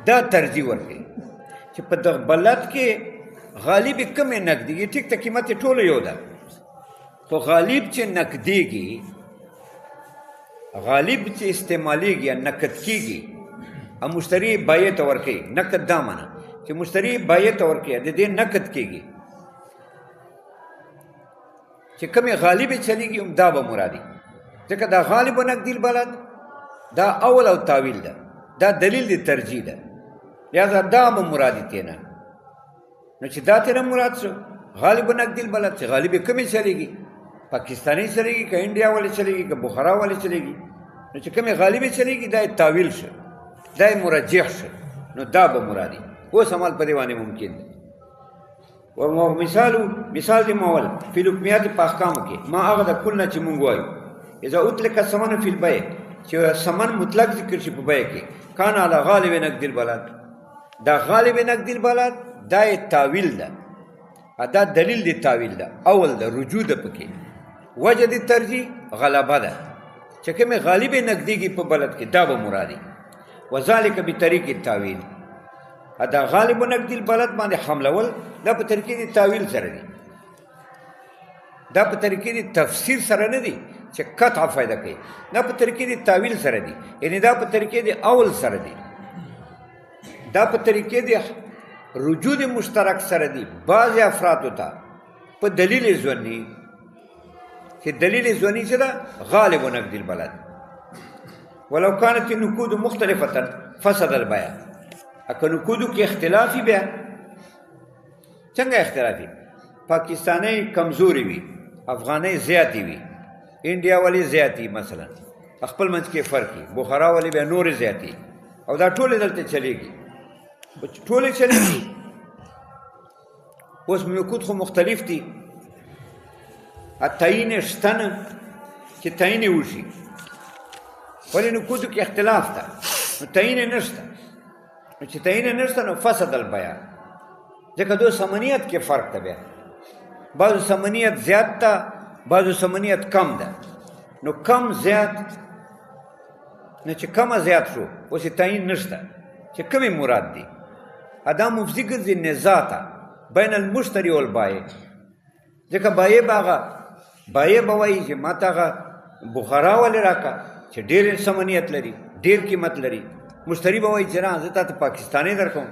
دا ترجیح ورکوي چې په دغه بلد کې غالب کمې نقدېږي، ټیک ته قیمت یې ټوله یو ده، خو غالب چې نقدېږي، غالب چې استعمالیږي یا نقد کېږي، او مشتری بایع ته ورکوي. نقد دا معنی چې مشتری بایع ته ورکوي، د دې نقد کېږي. چې کومې غالبې چلیږي هم دا به مرادي، ځکه دا غالب نقد البلد دا اول او تاویل ده، دا دلیل دی ترجیح ده. لہذا دا به مرادي تینا. نو چې دا تینا مراد شو غالب نقد البلد، چې غالبې کومې چلیږي، پاکستانی چلیږي که انډیا والی چلیږي که بخارا والی چلیږي، نو چې کومې غالبې چلیږي دا تاویل شو، دا مرجح شو، نو دا به مرادي. اوس عمل په دې باندې ممکن ده. و مثال دی مول فی الحکمیات په احکامو کې ما هغه د کل نه چې مونږ وایو اذا اطلق الثمن فی البیع، چې ثمن مطلق ذکر شي په بیع کې، کان علی غالب نقد البلد، دا غالب نقد البلد دا تاویل ده، دا دلیل دی تاویل ده، اول ده رجوع ده پکې، وجه دی ترجیح غلبه ده، چې کومې غالب نقدېږي په بلد کې دا به مرادي. وذلک بطریق التاویل، دا غالب نقد البلد باندې حملول دا په طریقې د تاویل سره دي، دا په طریقې د تفسیر سره نه دي چې قطع فایده کوي، دا په طریقې د تاویل سره دي، یعنی دا په طریقې د اول سره دي، دا په طریقې د رجوع د مشترک سره دي. بعضې افرادو ته په دلیل ظني، چې دلیل ظني چې ده غالب نقد البلد، ولو كانت النقود مختلفة فسد البيع. اکه نقودو کې اختلافي بیا څنګه اختلافي؟ پاکستانی کمزوري وي، افغانۍ زیاتې وي، انډیا والی زیاتې، مثلا خپل منځ کې فرق وي، بخارا والی بیا نورې زیاتې، او دا ټولې دلته چلیږي ټولې چلیږي. اوس نقود خو مختلف دي. تعین شته نه چې تعین یې وشي، ولې نقودو کې اختلاف ده، نو تعین یې نشته. نو چې تعین یې نشته نو فسد البیان، ځکه دو ثمنیت کې فرق ده. بیا بعضو ثمنیت زیات ده، بعضو ثمنیت کم ده. نو کم زیات، نو چې کمه زیات شو اوس یې تعین نشته چې کومې مراد دي. دا مفضي ګرځي نزاع ته بین المشتري والبایع، ځکه بایع به هغه بایع به وایي چې ما ته هغه بخارا ولې راکړه چې ډېر ثمنیت لري، ډېر قیمت لري. مشتری به وایي چې نه زه تا ته پاکستاني درکوم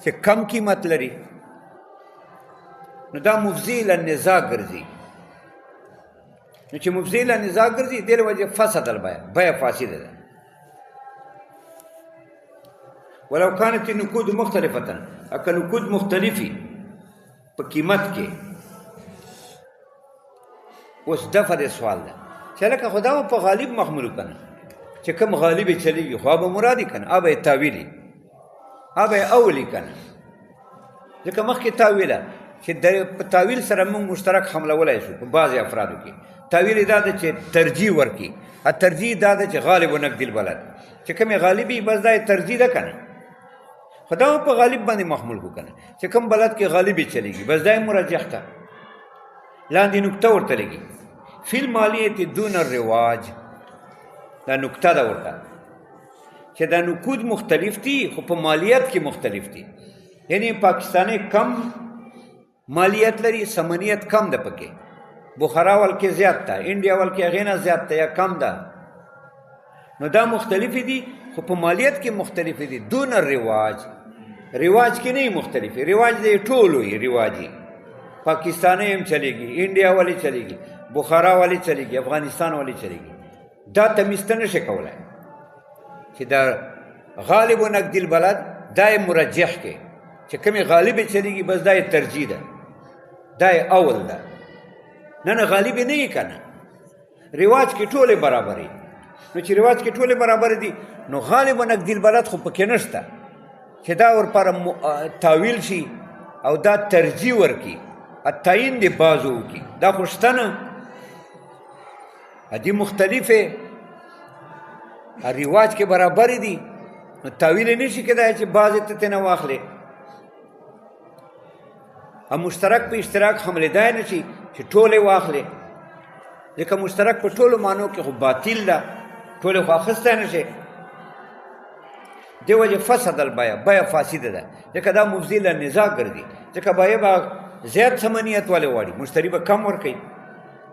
چې کم قیمت لري. نو دا مفضي الی النزاع ګرځي. نو چې مفضي الی النزاع ګرځي دې له وجې فسد البیع، بیع فاسده ده. ولو كانت النقود مختلفة، اکه نقود مختلفي په قیمت کې. اوس دفع د سوال ده چې لکه خدا په غالب محمول کنه، چې کوم غالب یې چلیږي خو به مرادي کنه، ابه یې تاویلي، ابه یې اولی کنه. ځکه مخکې تاویله چې په تاویل سره موږ مشترک حملولی شو په بعضې افرادو کې. تاویل یې دا ده چې ترجیح ورکړي. ترجیح دا ده چې غالب و نقد البلد، چې کومې غالبي بس دا یې ترجیح ده کنه. خدا په غالب باندې محمول کو کنه، چې کوم بلد کې غالب یې چلیږي بس دا یې مرجح ده. لاندې نکته ورته لګي فی المالیة دون الرواج. دا نکته ده ورته چې دا نقود مختلف دي خو په مالیت کې مختلف دي. یعنی پاکستانی کم مالیت لري، ثمنیت کم ده پکې. بخارا ولکې زیات ده، انډیا ولکې هغې نه زیات ده یا کم ده. نو دا مختلفې دي خو په مالیت کې مختلفې دي. دون الرواج، رواج کې نه مختلفې. رواج دی ټول وي رواجي. پاکستانی هم چلیږي، انډیا والی چلیږي، بخارا والی چلیږي، افغانستان والی چلیږي. دا تمیز ته نشي کولی چې دا غالب و نقد البلد دا یې مرجح کې چې کومې غالب یې چلیږي بس دا یې ترجیح ده، دا یې اول ده. نه نه غالب یې نه یي که نه، رواج کې ټولې برابرې. نو چې رواج کې ټولې برابرې دي نو غالب و نقد البلد خو پکې نشته چې دا ورپاره تاویل شي او دا ترجیح ورکړي، تعین د بعضو وکړي. دا خو شته نه، دي مختلفې رواج کې برابرې دي. نو تاویل یې نشي کېدای چې بعضې ته ترېنه واخلې. مشترک په اشتراک حملېدای نه شي چې ټولې واخلې، ځکه مشترک په ټولو معنو کې خو باطل ده، ټولې خو اخیستی نه شي. دې وجې فسد البیع، بیع فاسده ده، ځکه دا مفضي الی النزاع ګرځي. ځکه بایع به زیات ثمنیت والے واړي، مشتری به کم ورکوي.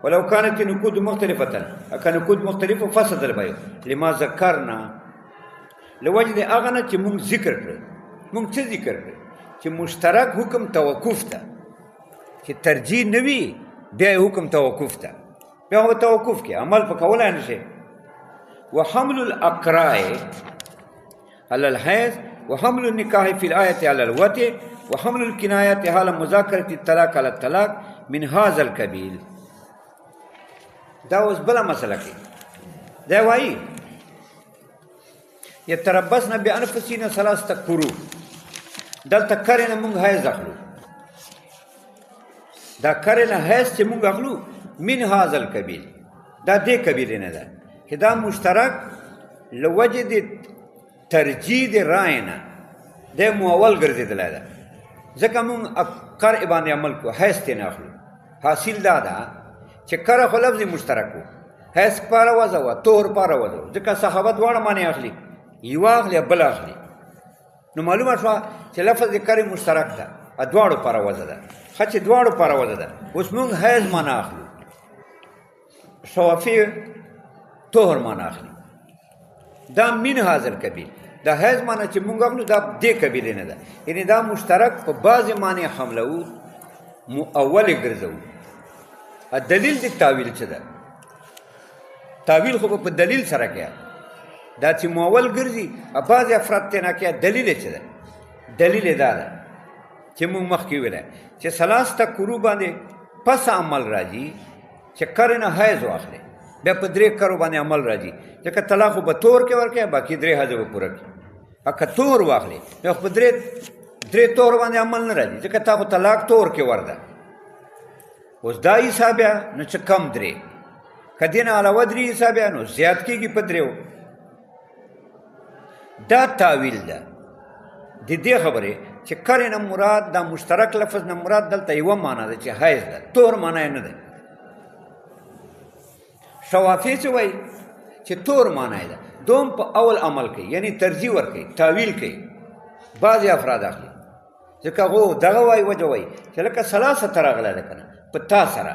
ولو كانت النقود مختلفة، اکه نقود مختلفه فسد البیع. لما ذکرنا، لوجه د هغه نه چې مونږ ذکر کړ. مونږ څه ذکر کړ؟ چې مشترک حکم توقف ده، چې ترجیح نه وي بیا یې حکم توقف ده، بیا به توقف کې عمل په کولی نه شي. وحمل الاقراء على الحیض وحمل النکاح فی الآیة على الوطء وحمل الکنایات حال مذاکرة الطلاق على الطلاق من هذا القبیل. دا اوس بله مسله کې دی وایي یتربصن بانفسهن ثلاثة قروء. دلته کرې نه مونږ حیض اخلو، دا کرې نه حیض چې مونږ اخلو من هذا القبیل، دا دې قبیلې نه ده چې دا مشترک له وجې د ترجیح د رایې نه دی مؤول ګرځېدلی ده. ځکه مونږ قرع باندې عمل کوو، حیض ترې نه اخلو. حاصل دا ده چې کره خو لفظ مشترک و، حیض پاره وضع وه، طهر پاره وضع وه، ځکه صحابه دواړه معنی اخلي، یوه اخلي یا بله اخلي. نو معلومه شوه چې لفظ د کرې مشترک ده، دواړو پاره وضع ده. ښه چې دواړو پاره وضع ده، اوس مونږ حیض معنی اخلو، شوافي طهر معنی اخلي. دا من هذا القبیل، دا حیض معنی چې مونږ اخلو دا دې قبیلې نه ده. یعنې دا مشترک په بعضې معنی حملوو، مؤول یې ګرځوو. دلیل د تاویل څه ده؟ تاویل خو په دلیل سره کوي. دا چې مؤول ګرځي بعضې افراد ترې نه کوي، دلیل یې څه ده؟ دلیل یې دا ده چې مونږ مخکې ویلی چې ثلاثه قروء باندې پس عمل راځي چې کرې نه حیض واخلې. بیا په 3 کرو باندې عمل راځي ځکه طلاق خو به تور کې ورکوي باقي 3 حیضه به پوره کړي که تور واخلې بیا خو په 3 تور باندې عمل نه راځي ځکه تا خو طلاق تور کې ورده اوس دا حساب بیا نو چې کم 3 که دې نه علاوه 3 حساب بیا نو زیات کېږي په 3 دا تاویل ده د دې خبرې چې کرې نه مراد دا مشترک لفظ نه مراد دلته یوه معنا ده چې حیض ده تور معنا یې نه ده شوافی څه وایي چې تور معنا یې ده دوم په اول عمل کوي یعنی ترجیح ورکوي تاویل کوي بعضې افراد اخلي ځکه هغو دغه وایي وجه وایي چې لکه ثلاثه راغلی ده که نه په تا سره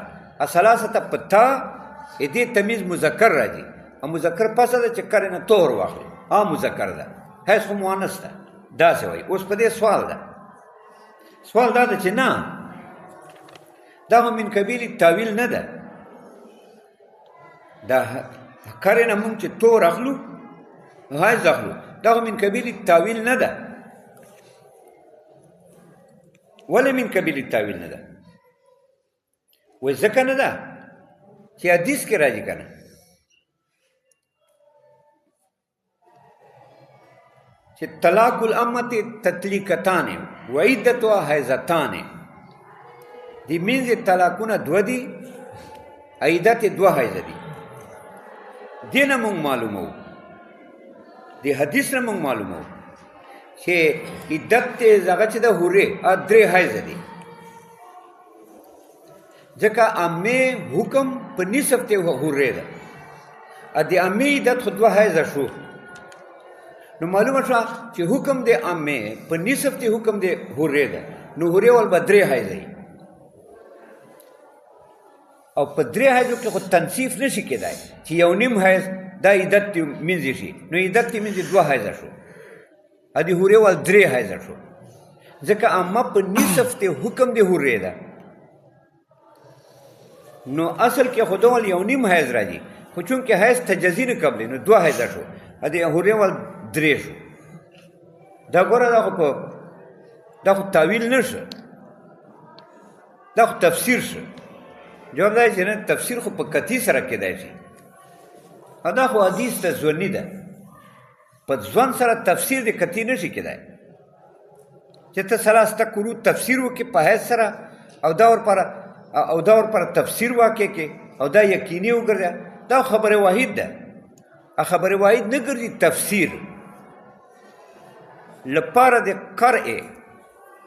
ثلاثه په تا دې تمیز مذکر راځي او مذکر پسه ده چې کرې نه تور واخلي مذکر ده حیض خو مؤنث ده داسې وایي اوس په دې سوال دا ده چې نه دا خو من قبیل تاویل نه ده دا کرې نه مونږ چې تور اخلو حیض اخلو دا خو من قبیل تاویل نه ده ولې من قبیل تاویل نه ده وایي ځکه نه ده چې حدیث کې راځي که نه چې طلاق الامت تطلیقتان و عدتها حیضتان د منځ طلاقونه دوه دي عدت 2 حیضه دي دې نه مونږ معلومو د حدیث نه مونږ معلومو چې عدت هغه چې د هورې 3 حیضه دي ځکه عامې حکم په نصف ته هورې ده د عامې عدت خو 2 حیضه شو نو معلومه شوه چې حکم د عامې په نصف ته حکم د هورې ده نو هورې ول به 3 حیضه او په 3 حیضو کې خو تنصیف نشي کېدای چې یو نیم حیض دا عدت منځي شي نو عدت منځي 2 حیضه شو د هورې ول 3 حیضه شو ځکه عامه په نصف ته حکم د هورې ده نو اصل کې خو دول یو نیم حیض راځي خو چونکې حیض تجزي نه قبلې نو 2 حیضه شو د هورې ول 3 شو دا ګوره دا خو تاویل نه شو دا خو تفسیر شو جواب دا چې نه تفسیر خو په قطعي سره کېدای شي دا خو حدیث ته ظني ده په ځوان سره تفسیر د قطعي نه شي کېدای چې ته ثلاثه قرو تفسیر وکړې په حیض سره او دا ورپره تفسیر واقع کې او دا یقیني وګرځه دا خبره واحد ده خبره واحد نه ګرځي تفسیر لپاره د قرء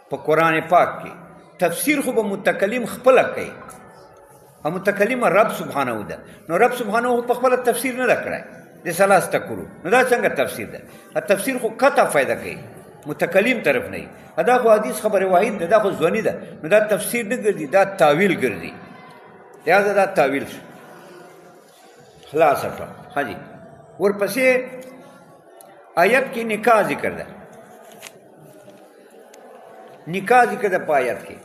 په قرآن پاک کې تفسیر خو به متکلم خپله کوي او متکلم رب سبحانه ده نو رب سبحانه په خپله تفسیر نه ده کړی د ثلاثه قرو نو دا څنګه تفسیر ده تفسیر خو قطع فایده کوي متکلم طرف نه دا خو حدیث خبره واحد ده دا خو ځواني ده نو دا تفسیر نه ګرځي دا تاویل ګرځي لہذا دا تاویل شو خلاص شو ها جی ورپسې آیت کې نکاح ذکر ده نکاح ذکر ده په آیت کې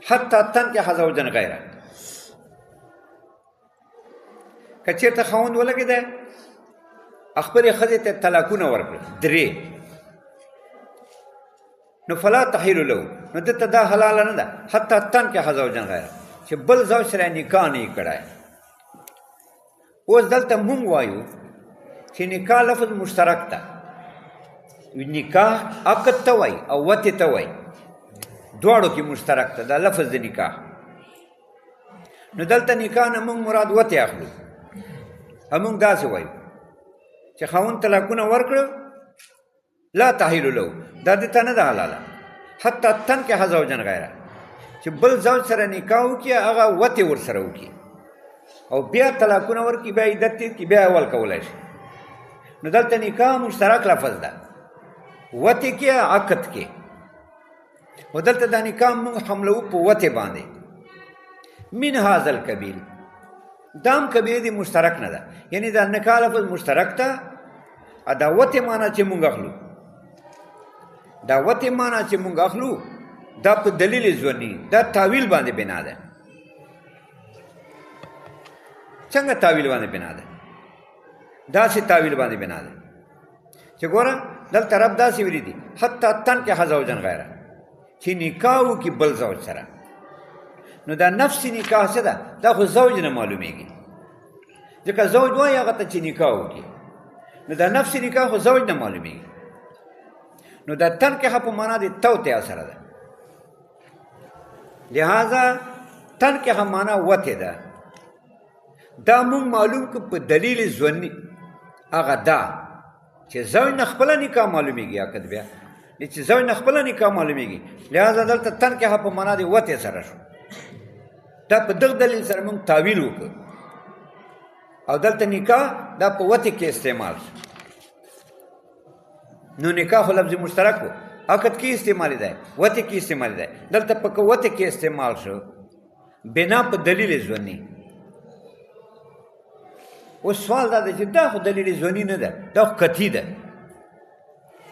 حتی تنکح زوجا غیره که چېرته خاوند ولګېدی خپلې ښځې ته طلاقونه ورکړه 3 نو فلا تحل له نو دته دا حلاله نه ده حتی تنکح زوجا غیره چې بل زوج سره نکاح نه یې کړی اوس دلته مونږ وایو چې نکاح لفظ مشترک ده نکاح عقد ته وایي او وطې ته وایي دواړو کې مشترک ده دا لفظ د نکاح نو دلته نکاح نه مونږ مراد وطې اخلو مونږ داسې وایو چې خاوند طلاقونه ورکړه لا تحل له دا دته نه ده حلاله حتی تنکح زوجا غیره چې بل زوج سره نکاح وکړي هغه وطې ورسره وکړي او بیا طلاقونه ورکړي بیا عدت تېر کړي بیا اول کولی شي نو دلته نکاح مشترک لفظ ده وطې کې عقد کې و دلته دا نکاح مونږ حملوو په وطې باندې من هذا القبیل دام کبیره دی مشترک نه ده یعنی دا نکاح لفظ مشترک ده دا وطې معنا چې مونږ اخلو دا وطې معنا چې مونږ اخلو دا په دلیل ځواني دا تاویل باندې بنا ده څنګه تاویل باندې بنا ده داسې تاویل باندې بنا ده چې ګوره دلته رب داسې ویلي دي حتی تنکح زوجا غیره چې نکاح وکړي بل زوج سره نو دا نفسي نکاح څه ده دا خو زوج نه معلومیږي ځکه زوج وایي هغه ته چې نکاح وکړي نو دا نفس نکاح خو زوج نه معلومیږي نو دا تنکحه په معنا د توطئه سره ده لہذا تنکحه معنا وطئ ده دا مونږ معلوم که په دلیل ظني هغه دا چې زوج نه خپله نکاح معلومیږي عقد بیا چې زوج نه خپله نکاح معلومیږي لہذا دلته تنکحه په معنا د وطئ سره شو دا په دغه دلیل سره مونږ تعویل وکړو او دلته نکاح دا په وطئ کې استعمال شو نو نکاح خو لفظ مشترک و عقد کې استعمالی دی وطئ کې استعمالی دی دلته په وطئ کې استعمال شو بنا په دلیل ظني اوس سوال دا دی چې دا خو دلیل ظني نه ده دا خو قطعي ده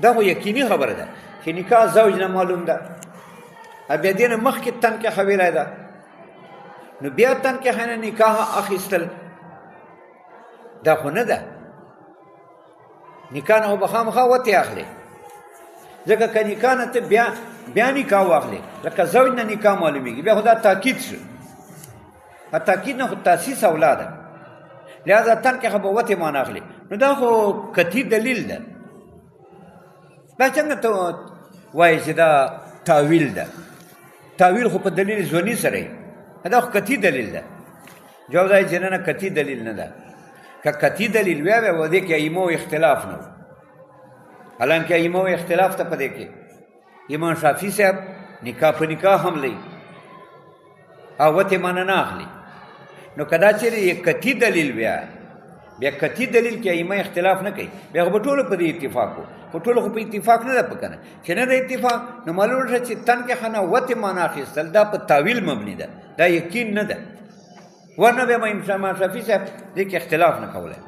دا خو یقیني خبره ده چې نکاح زوج نه معلوم ده بیا دې نه مخکې تنکحه ویلی ده نو بیا تنکحه نه نکاح اخیستل دا خو نه ده نکاح نه خو به خامخا وطئ اخلي ځکه که نکاح نه ته بیا نکاح واخلې لکه زوج نه نکاح معلومیږي بیا خو دا تاکید شو تاکید نه خو تاسیس اولا ده لہذا تنکحه به وطئ معنا اخلي نو دا خو قطعي دلیل ده دا څنګه ته وایي چې دا تاویل ده تاویل خو په دلیل ظني سره وي دا خو قطعي دلیل ده جواب دا چې نه قطعي دلیل نه ده که قطعي دلیل وی و دې کې ایمو اختلاف نه و حالانکه ایمو اختلاف ته په دې کې امام شافعي صاحب نکاح په نکاح هم لي او وطئ معنا نه اخلي نو که دا چېرې قطعي دلیل بیا قطعي دلیل کې ایمه اختلاف نه کوي بیا خو به ټولو په دې اتفاق و خو ټولو خو په اتفاق نه ده په که نه چې نه ده اتفاق نو معلومه شوه چې تنکحه نه وطئ معنا اخیستل دا په تاویل مبني ده دا یقین نه ده ورنه بیا امام شافعي صاحب دې کې اختلاف نه کولی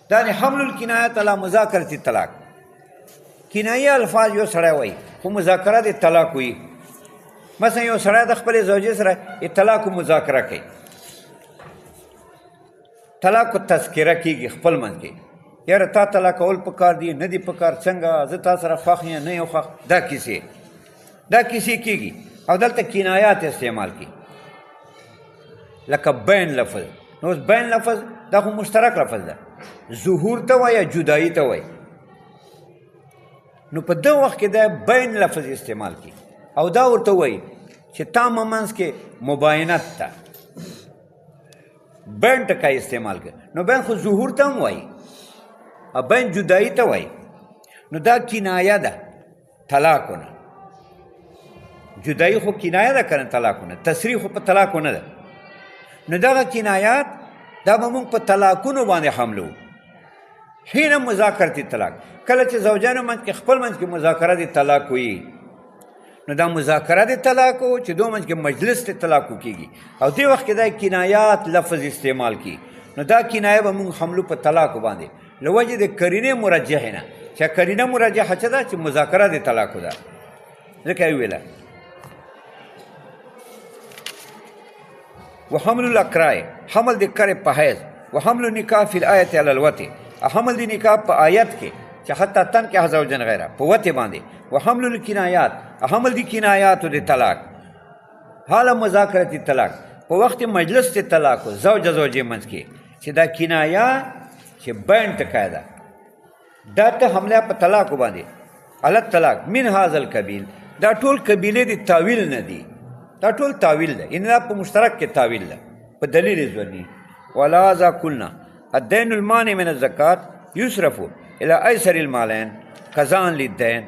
دا نه حمل الکنایت علی مذاکرة الطلاق کنایه الفاظ یو سړی وایي خو مذاکره د طلاق وي مثلا یو سړی د خپلې زوجې سره طلاق و مذاکره کوي طلاق و تذکره کېږي خپل منځ کې یاره تا طلاق کول پکار دي نه دي پکار څنګه زه تا سره خوښ یم نه یم خوښ دا کیسې کېږي او دلته کنایات استعمال کړي لکه بین لفظ نو اوس بین لفظ دا خو مشترک لفظ ده ظهور ته وایي یا جدایي ته وایي نو په دغه وخت کې دا بین لفظ استعمال کړي او دا ورته وایي چې تا منځ کې مباینت ته بین ټکی استعمال کړي نو بین خو ظهور ته هم وایي او بین جدایي ته وایي نو دا کنایه ده طلاقونه جدایي خو کنایه ده که نه طلاقونه تصریح خو په طلاقونه ده نو دغه کنایات دا به مونږ په طلاقونو باندې حملو حین مذاکرة الطلاق کله چې زوجانو منځ کې خپل منځ کې مذاکره د طلاق وي نو دا مذاکره د طلاق و چې دو منځ کې مجلس د طلاق کېږي او دې وخت کې دا کنایات لفظ استعمال کی نو دا کنایه به مونږ حملو په طلاق باندې له وجې د قرینې مرجحې نه چې قرینه مرجحه څه ده چې مذاکره د طلاق ده ځکه یې ویله وحمل الاقراء حمل د کرې په حیض وحمل النکاح فی الآیة علی الوطئ حمل د نکاح په آیت کې چې حتی تنکح زوجا غیره په وطئ باندې وحمل الکنایات حمل د کنایاتو د طلاق حاله مذاکرة الطلاق په وخت مجلس د طلاق زوج زوجې منځ کې چې دا کنایه چې بین ټکی ده دا ته حمله په طلاق باندې علی الطلاق من هذا القبیل دا ټول قبیلې د تاویل نه دي دا ټول تاویل ده ان په مشترک کې تاویل ده په دلیل ظني ولهذا قلنا الدين المانع من الزکات یصرف الى ایسر المالین قضاء للدین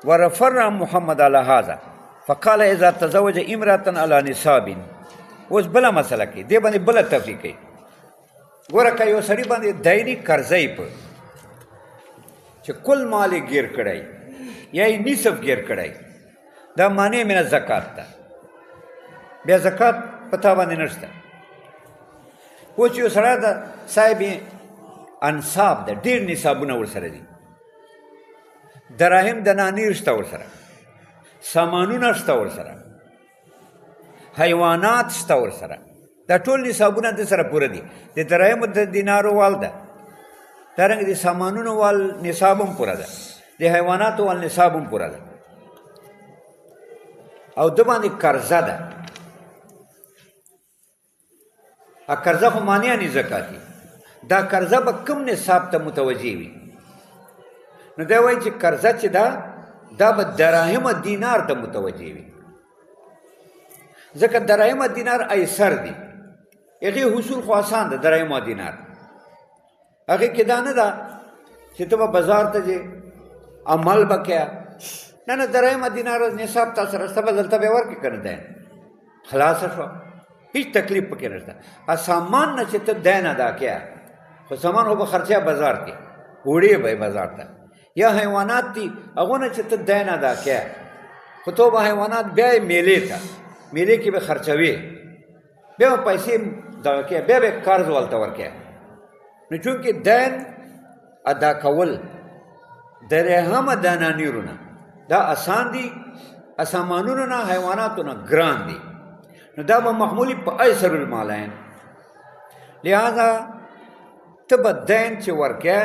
ورفر محمد على هذا فقال اذا تزوج امرأة على نصاب اوس بله مسله کې دې باندې بله تفریق کوي ګوره که یو سړي باندې دایري قرضه یې په چې کل مال یې ګیر کړی یا یې نصف ګیر کړی دا مانع من الزکات ده بیا زکات په تا باندې نشته اوس یو سړی ده صاحب انصاب ده ډېر نصابونه ورسره دي دراهم دنانیر شته ورسره سامانونه شته ورسره حیوانات شته ورسره دا ټول نصابونه د سره پوره دي د دراهمو د دینارو وال ده دارنګه د سامانونو وال نصاب هم پوره ده د حیواناتو وال نصاب هم پوره ده او د باندې قرضه ده قرضه خو مانع نه زکاتي دا قرضه به کوم نصاب ته متوجه وي نو دا وایي چې قرضه چې دا به دراهم دینار ته متوجه وي ځکه دراهم دینار ایسر دي هغې حصول خو آسان ده دراهم دینار هغې کې دا نه ده چې ته به بازار ته ځې عمل به کوې نه دراهم دینار نصاب تا سره شته به دلته به یې ورکړې که نه دی خلاصه شوه هیڅ تکلیف پکې نشته سامان نه چې ته دین ادا کوې خو سامان خو به خرچه بازار کې وړې به یې بازار ته یا حیوانات دي هغو نه چې ته دین ادا کوې خو تو به حیوانات بیا یې میلې ته میلې کې به خرچوې بیا به پیسې دغه کوې بیا به قرض ولته ورکوې نو چونکې دین ادا کول د رحم دنانیرو نه دا آسان دي سامانونو نه حیواناتو نه ګران دي نو دا به معمولی په ایسر المالین لہذا ته به دین چې ورکوې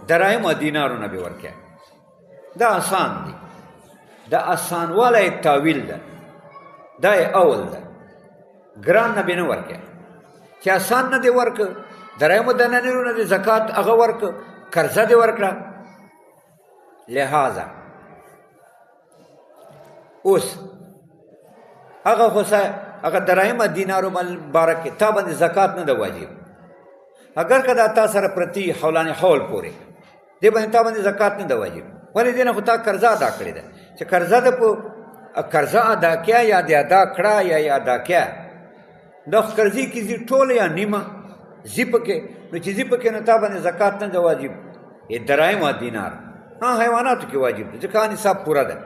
دراهم دینارو نه به ورکوې دا آسان دي دا آسانوالی تاویل ده دا اول ده ګران نه به نه ورکوې چې آسان نه دې ورکه دراهم دنانیرو نه دې زکات هغه ورکه قرضه دې ورکړه لہذا اوس هغه خو هغه دراهم دینارو باره کې تا باندې زکات نه ده واجب اگر که دا تا سره پرتی حولان حول پورې دې باندې تا باندې زکات نه ده واجب ولې دې نه خو تا قرضه ادا کړې ده چې قرضه ده په قرضه ادا کیا یا دې ادا کړه یا یې ادا کیا د قرضې کې زی ټوله یا نیمه زی پکې نو چې زی پکې نو تا باندې زکات نه ده واجب یې دراهم دینار حیواناتو کې واجب ده ځکه نصاب پوره ده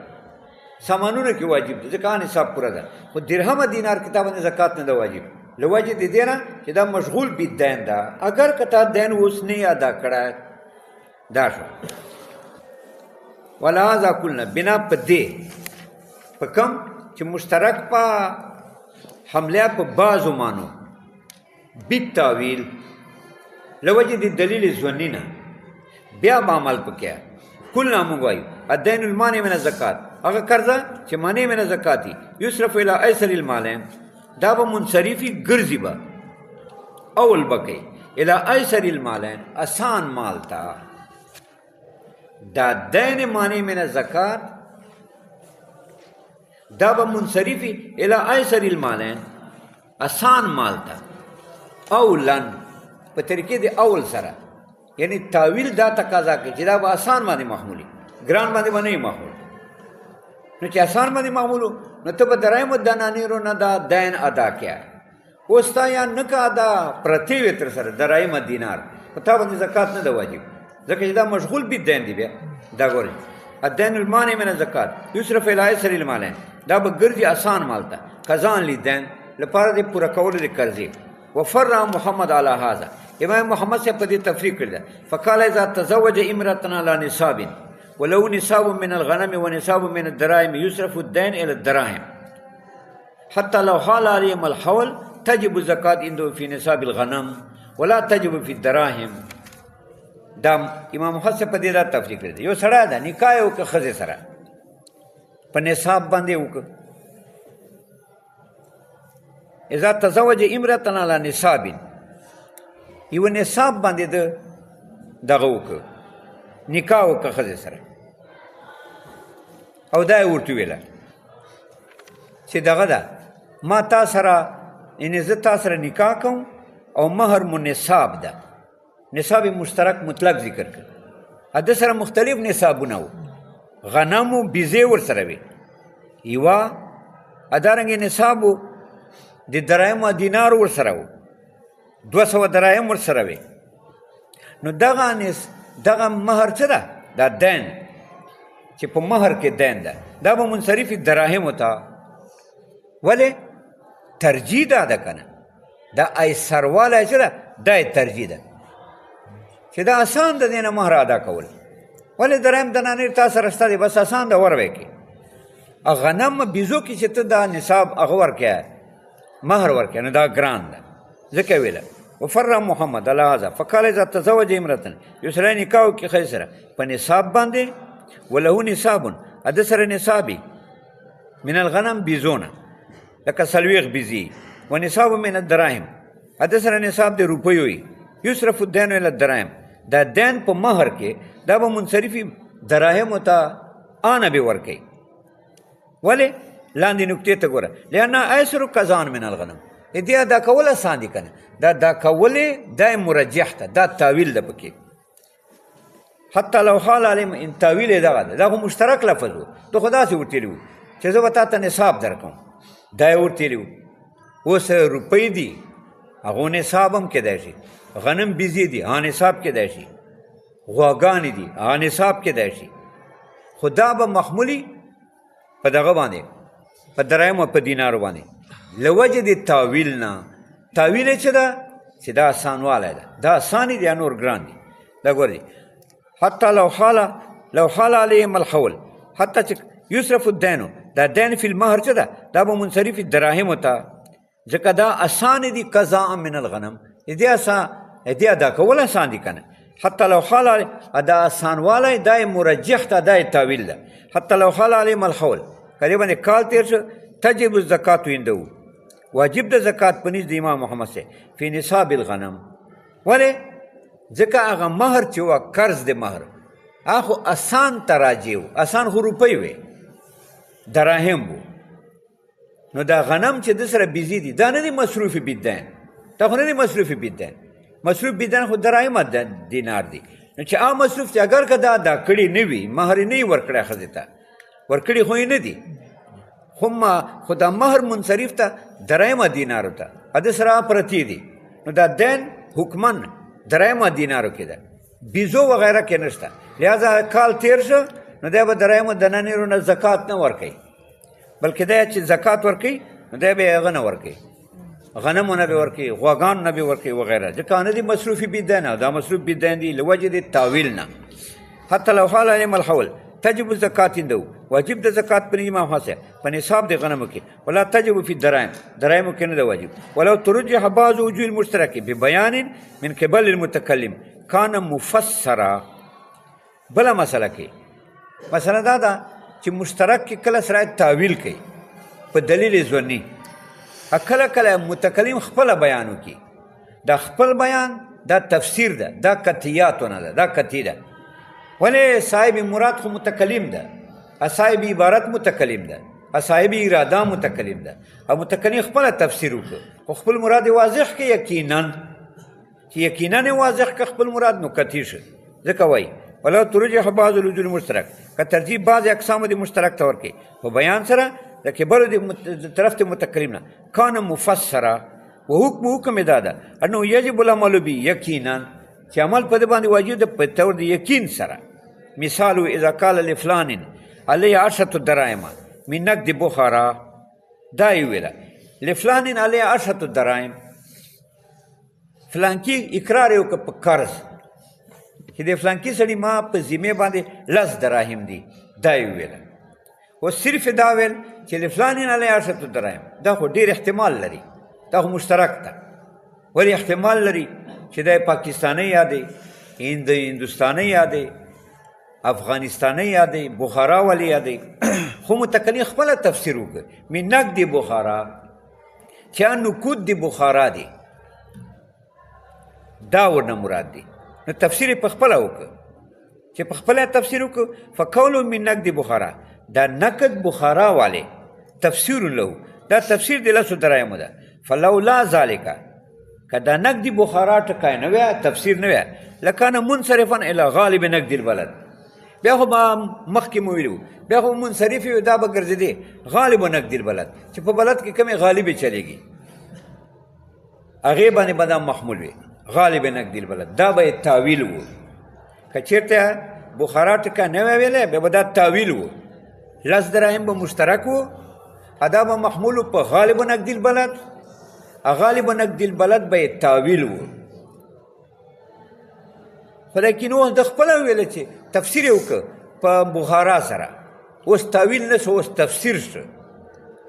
سامانونو کې واجب ده ځکه نصاب پوره ده خو درهم دینار کې تا باندې زکات نه ده واجب له وجې د دې نه چې دا مشغول بالدین ده اگر که تا دین اوس نه ادا کړی دا شو ولهذا قلنا بنا په دې په کوم چې مشترک په حمله په بعضو مانو بالتاویل له وجې د دلیل ظني نه بیا به عمل پکې کلنا موږ وایو الدین المانع من الزکات هغه قرضه چې مانع من الزکاتی یصرف الی ایسر المالین دا به منصرفی ګرځي به اول بکې الی ایسر المالین آسان مال تا دا دین مانع من الزکات دا به منصرفی الی ایسر المالین آسان مال تا اولن په طریقې د اول سره یعنی تاویل دا تقاضا کوي چې دا به آسان باندې محمولي ګران باندې به نه وي محمول نو چې آسان باندې محمولو نو ته به دراهم دنانیرو نه دا دین ادا کیا اوس تا یا نه که ادا پرتې وې تر سره دراهم دینار په تا باندې زکات نه ده واجب ځکه چې دا مشغول بالدین دی بیا دا ګورئ الدین المانع من الزکات یصرف الی ایسر المالین دا به ګرځي آسان مال ته قضاء للدین لپاره د پوره کولو د قرضې وفر محمد علی هذا امام محمد سے پدی تفریق کردہ فقال اذا تزوج امرأة على نصاب ولو نصاب من الغنم ونصاب من الدراهم يصرف الدين الى الدراهم حتى لو حال عليهم الحول تجب الزكاة عنده في نصاب الغنم ولا تجب في الدراهم دا امام محمد سے پدی دا تفریق کردہ یو سڑا دا نکاح وک خزه سره په نصاب باندې وک اذا تزوج امرأة على نصاب یو نصاب باندې دغه وکړه نکاح وکړه ښځې سره او دا یې ورته ویله چې دغه ده ما تا سره یعنې زه تا سره نکاح کوم او مهر مو نصاب ده نصاب مشترک مطلق ذکر کړ ده سره مختلف نصابونه وو غنم و بیزې ورسره وې یوه ادارنګې نصاب و د دراهم دینار ورسره و 200 دراهم ورسره وي نو دغه مهر څه ده دا دین چې په مهر کې دین ده دا به منصرف دراهم ته ولې ترجیح ده که نه دا ایسروالی چې ده دا یې ترجیح ده چې دا آسان ده دې نه مهر ادا کول ولې دراهم دنانیر تا سره شته دی بس آسان ده وروی کې غنم بیزو کې چې ته دا نصاب هغه ورکې مهر ورکې نو دا ګران ده ځکه ویله وفر محمد علی هذا فقال اذا تزوج امرأة یو سړی نکاح وکړي ښځې سره په نصاب باندې وله نصاب ده سره نصابي من الغنم بیزونه لکه 40 بیزي ونصاب من الدراهم د سره نصاب د روپیو وي یصرف الدین الی الدراهم دا دین په مهر کې دا به منصرفي دراهمو ته آنه به ورکوي ولې لاندې نکتې ته ګوره لأنه ایسر کزان من الغنم دې ادا کول اسان دي که نه دا ادا کولې دا مرجح ده دا تاویل ده پکې حتی لو حال علیم ان تاویل یې دغه ده دا خو مشترک لفظ و ته خو داسې ورتېري وو چې زه به تا ته نصاب درکوم دا یې ورتېري وو اوس روپۍ دي هغو نصاب هم کیدای شي غنم بیزې دي هغه نصاب کیدای شي غواګانې دي هغه نصاب کیدای شي خو دا به محمولي په دغه باندې په دراهمو په دینارو باندې له وجې د تاویل نه تاویل یې څه ده چې دا اسانوالی ده دا اسانې دي یا نور ګران دي دا ګورئ حتی لو حال علیهم الحول حتی چې یصرف الدینو دا دین فی المهر څه ده دا به منصرف دراهمو ته ځکه دا اسانې دي قضاء من الغنم دې ادا کول اسان دي که نه حتی لو حال دا اسانوالی دا مرجح ته دا تاویل ده حتی لو حال علیهم الحول که دې باندې کال تېر شو تجب الزکات عنده واجب د زکات په نزد د امام محمد سے فی نصاب الغنم ولې ځکه هغه مهر چې وه قرض د مهر هغه خو اسان ته راجع و اسان خو روپۍ وې دراهم و نو دا غنم چې د سره بیزي دي دا نه دی مصروف بالدین دا خو نه دی مصروف بالدین مصروف بالدین خو دراهم دینار دی نو چې هغه مصروف چې اگر که دا ادا کړي نه وي مهر یې نه وي ورکړی ښځې ته ورکړي خو یې نه دي خو دا مهر منصرف ته دراهم دینارو ته د سره پرتې دي نو دا دین حکمن دراهم دینارو کې ده بیزو وغیره کې نشته لہذا کال تیر شو نو دی به دراهمو دنانیرو نه زکات نه ورکوي بلکې دی چې زکات ورکوي نو دی به یې هغه نه ورکوي غنمو نه به ورکوي غواګانو نه به ورکوي وغیره ځکه نه دي مصروفي بالدین دا مصروف بالدین دي لوجې د تاویل نه حتی لو حال علیهم الحول تجب الزکات عنده واجب د زکات په امام حسن په نصاب د غنمو کې ولا تجب فی الدراهم دراهمو کې نه ده واجب ولو ترجح بعض وجوه المشترک ببیان من قبل المتکلم کان مفسرا بله مسله کې مسله دا ده چې مشترک کې کله سره تاویل کوي په دلیل ظني کله کله متکلم خپله بیان وکړي دا خپل بیان دا تفسیر ده دا قطعیاتونه ده دا قطعي ده ولې صاحب مراد خو متکلم ده صاحب عبارت متکلم ده صاحب اراده متکلم ده او متکلم خپله تفسیر وکړه خو خپل مراد یې واضح کړي یقینا چې یقینا یې واضح کړه خپل مراد نو قطعي شه ځکه وایي ولو ترجح بعض الوجوه المشترک که ترجیح بعض اقسامو د مشترک ته ورکړي په بیان سره د کبرو د طرف د متکلم نه کان مفسره و حکم دا ده انه یجب العمل به یقینا چې عمل په دې باندې واجب ده په طور د یقین سره مثال اذا قال لفلان علیه 10 دراهم من نقد بخارا دا یې ویله لفلان علیه 10 دراهم فلانکي اقرار یې وکړه په قرض چې د فلانکي سړي ما په ذمې باندې 10 دراهم دي دا یې ویله و صرف دا ویل چې لفلان علیه 10 دراهم دا خو ډېر احتمال لري دا خو مشترک ده ولې احتمال لري چې دا پاکستانی یادی هندوستانی یادی افغانستانی یادی بخارا والی یادی خو متکلم خپله تفسیر وکړه من نقد بخارا چې نقود د بخارا دی دا ورنه مراد دی نو تفسیر په خپله وکړه چې په خپله تفسیر وکړه فقول من نقد بخارا دا نقد بخارا والی تفسیر له دا تفسیر د 10 دراهمو ده فلولا ذالک که دا نقد بخارا ټکی نه وی تفسیر نه وی لکان منصرفا الی غالب نقد البلد بیا خو به مخکې مو ویلي بیا خو منصرف وي دا به ګرځېدی غالب نقد البلد چې په بلد کې کمې غالبې چلېږي هغې باندې به دا محمول وي غالب نقد البلد دا به یې تاویل و که چېرته بخارا ټکی نه وی ویلی بیا به دا تاویل و 10 دراهم به مشترک و دا به محمول په غالب نقد البلد غالب نقد البلد به یې تاویل و خو لیکن اوس د خپله ویله چې تفسیر یې وکړه په بخارا سره اوس تاویل نه شو اوس تفسیر شو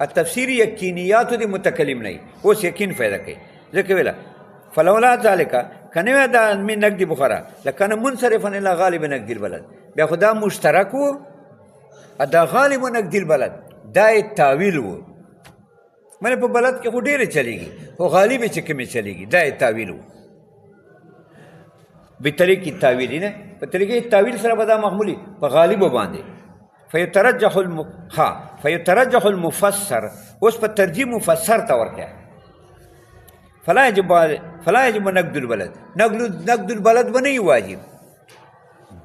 التفسیر یقینیاتو د متکلم نه اوس یقین پیدا کوي ځکه ویله فلولا ذالک که نه وی دا من نقد بخارا لکان منصرفا الی غالب نقد البلد بیا خو دا مشترک و دا غالب نقد البلد دا یې تاویل و معنی په بلد کې خو ډېرې چلېږي خو غالبې چې کومې چلېږي دا یې تاویل و بطریقې تاویل نه په طریقې تاویل سره به دا معمولي په غالبو باندې فیترجح المفسر اوس په ترجیح مفسر ته ورکړه فلا یجب نقد البلد نقد البلد به نه وي واجب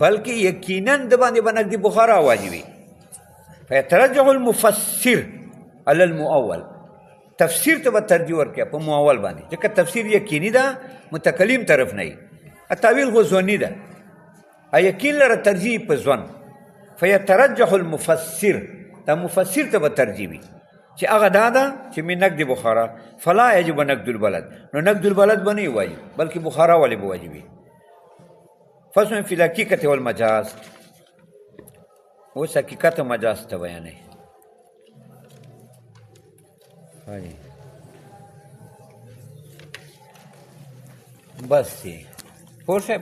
بلکې یقینا د باندې به نقد بخارا واجبي فیترجح المفسر علی المؤول تفسیر ته به ترجیح ورکړه په مؤول باندې ځکه تفسیر یقیني ده متکلم طرف نه وي التاویل خو ظني ده یقین لره ترجیح په ظن فیترجح المفسر دا مفسر ته به ترجیح وي چې هغه دا ده چې من نقد بخارا فلا یجب نقد البلد نو نقد البلد به نه واجب بلکې بخارا ولې به واجبي فصل فی الحقیقت والمجاز اوس حقیقت او مجاز ته بیانوي بس پوه شئ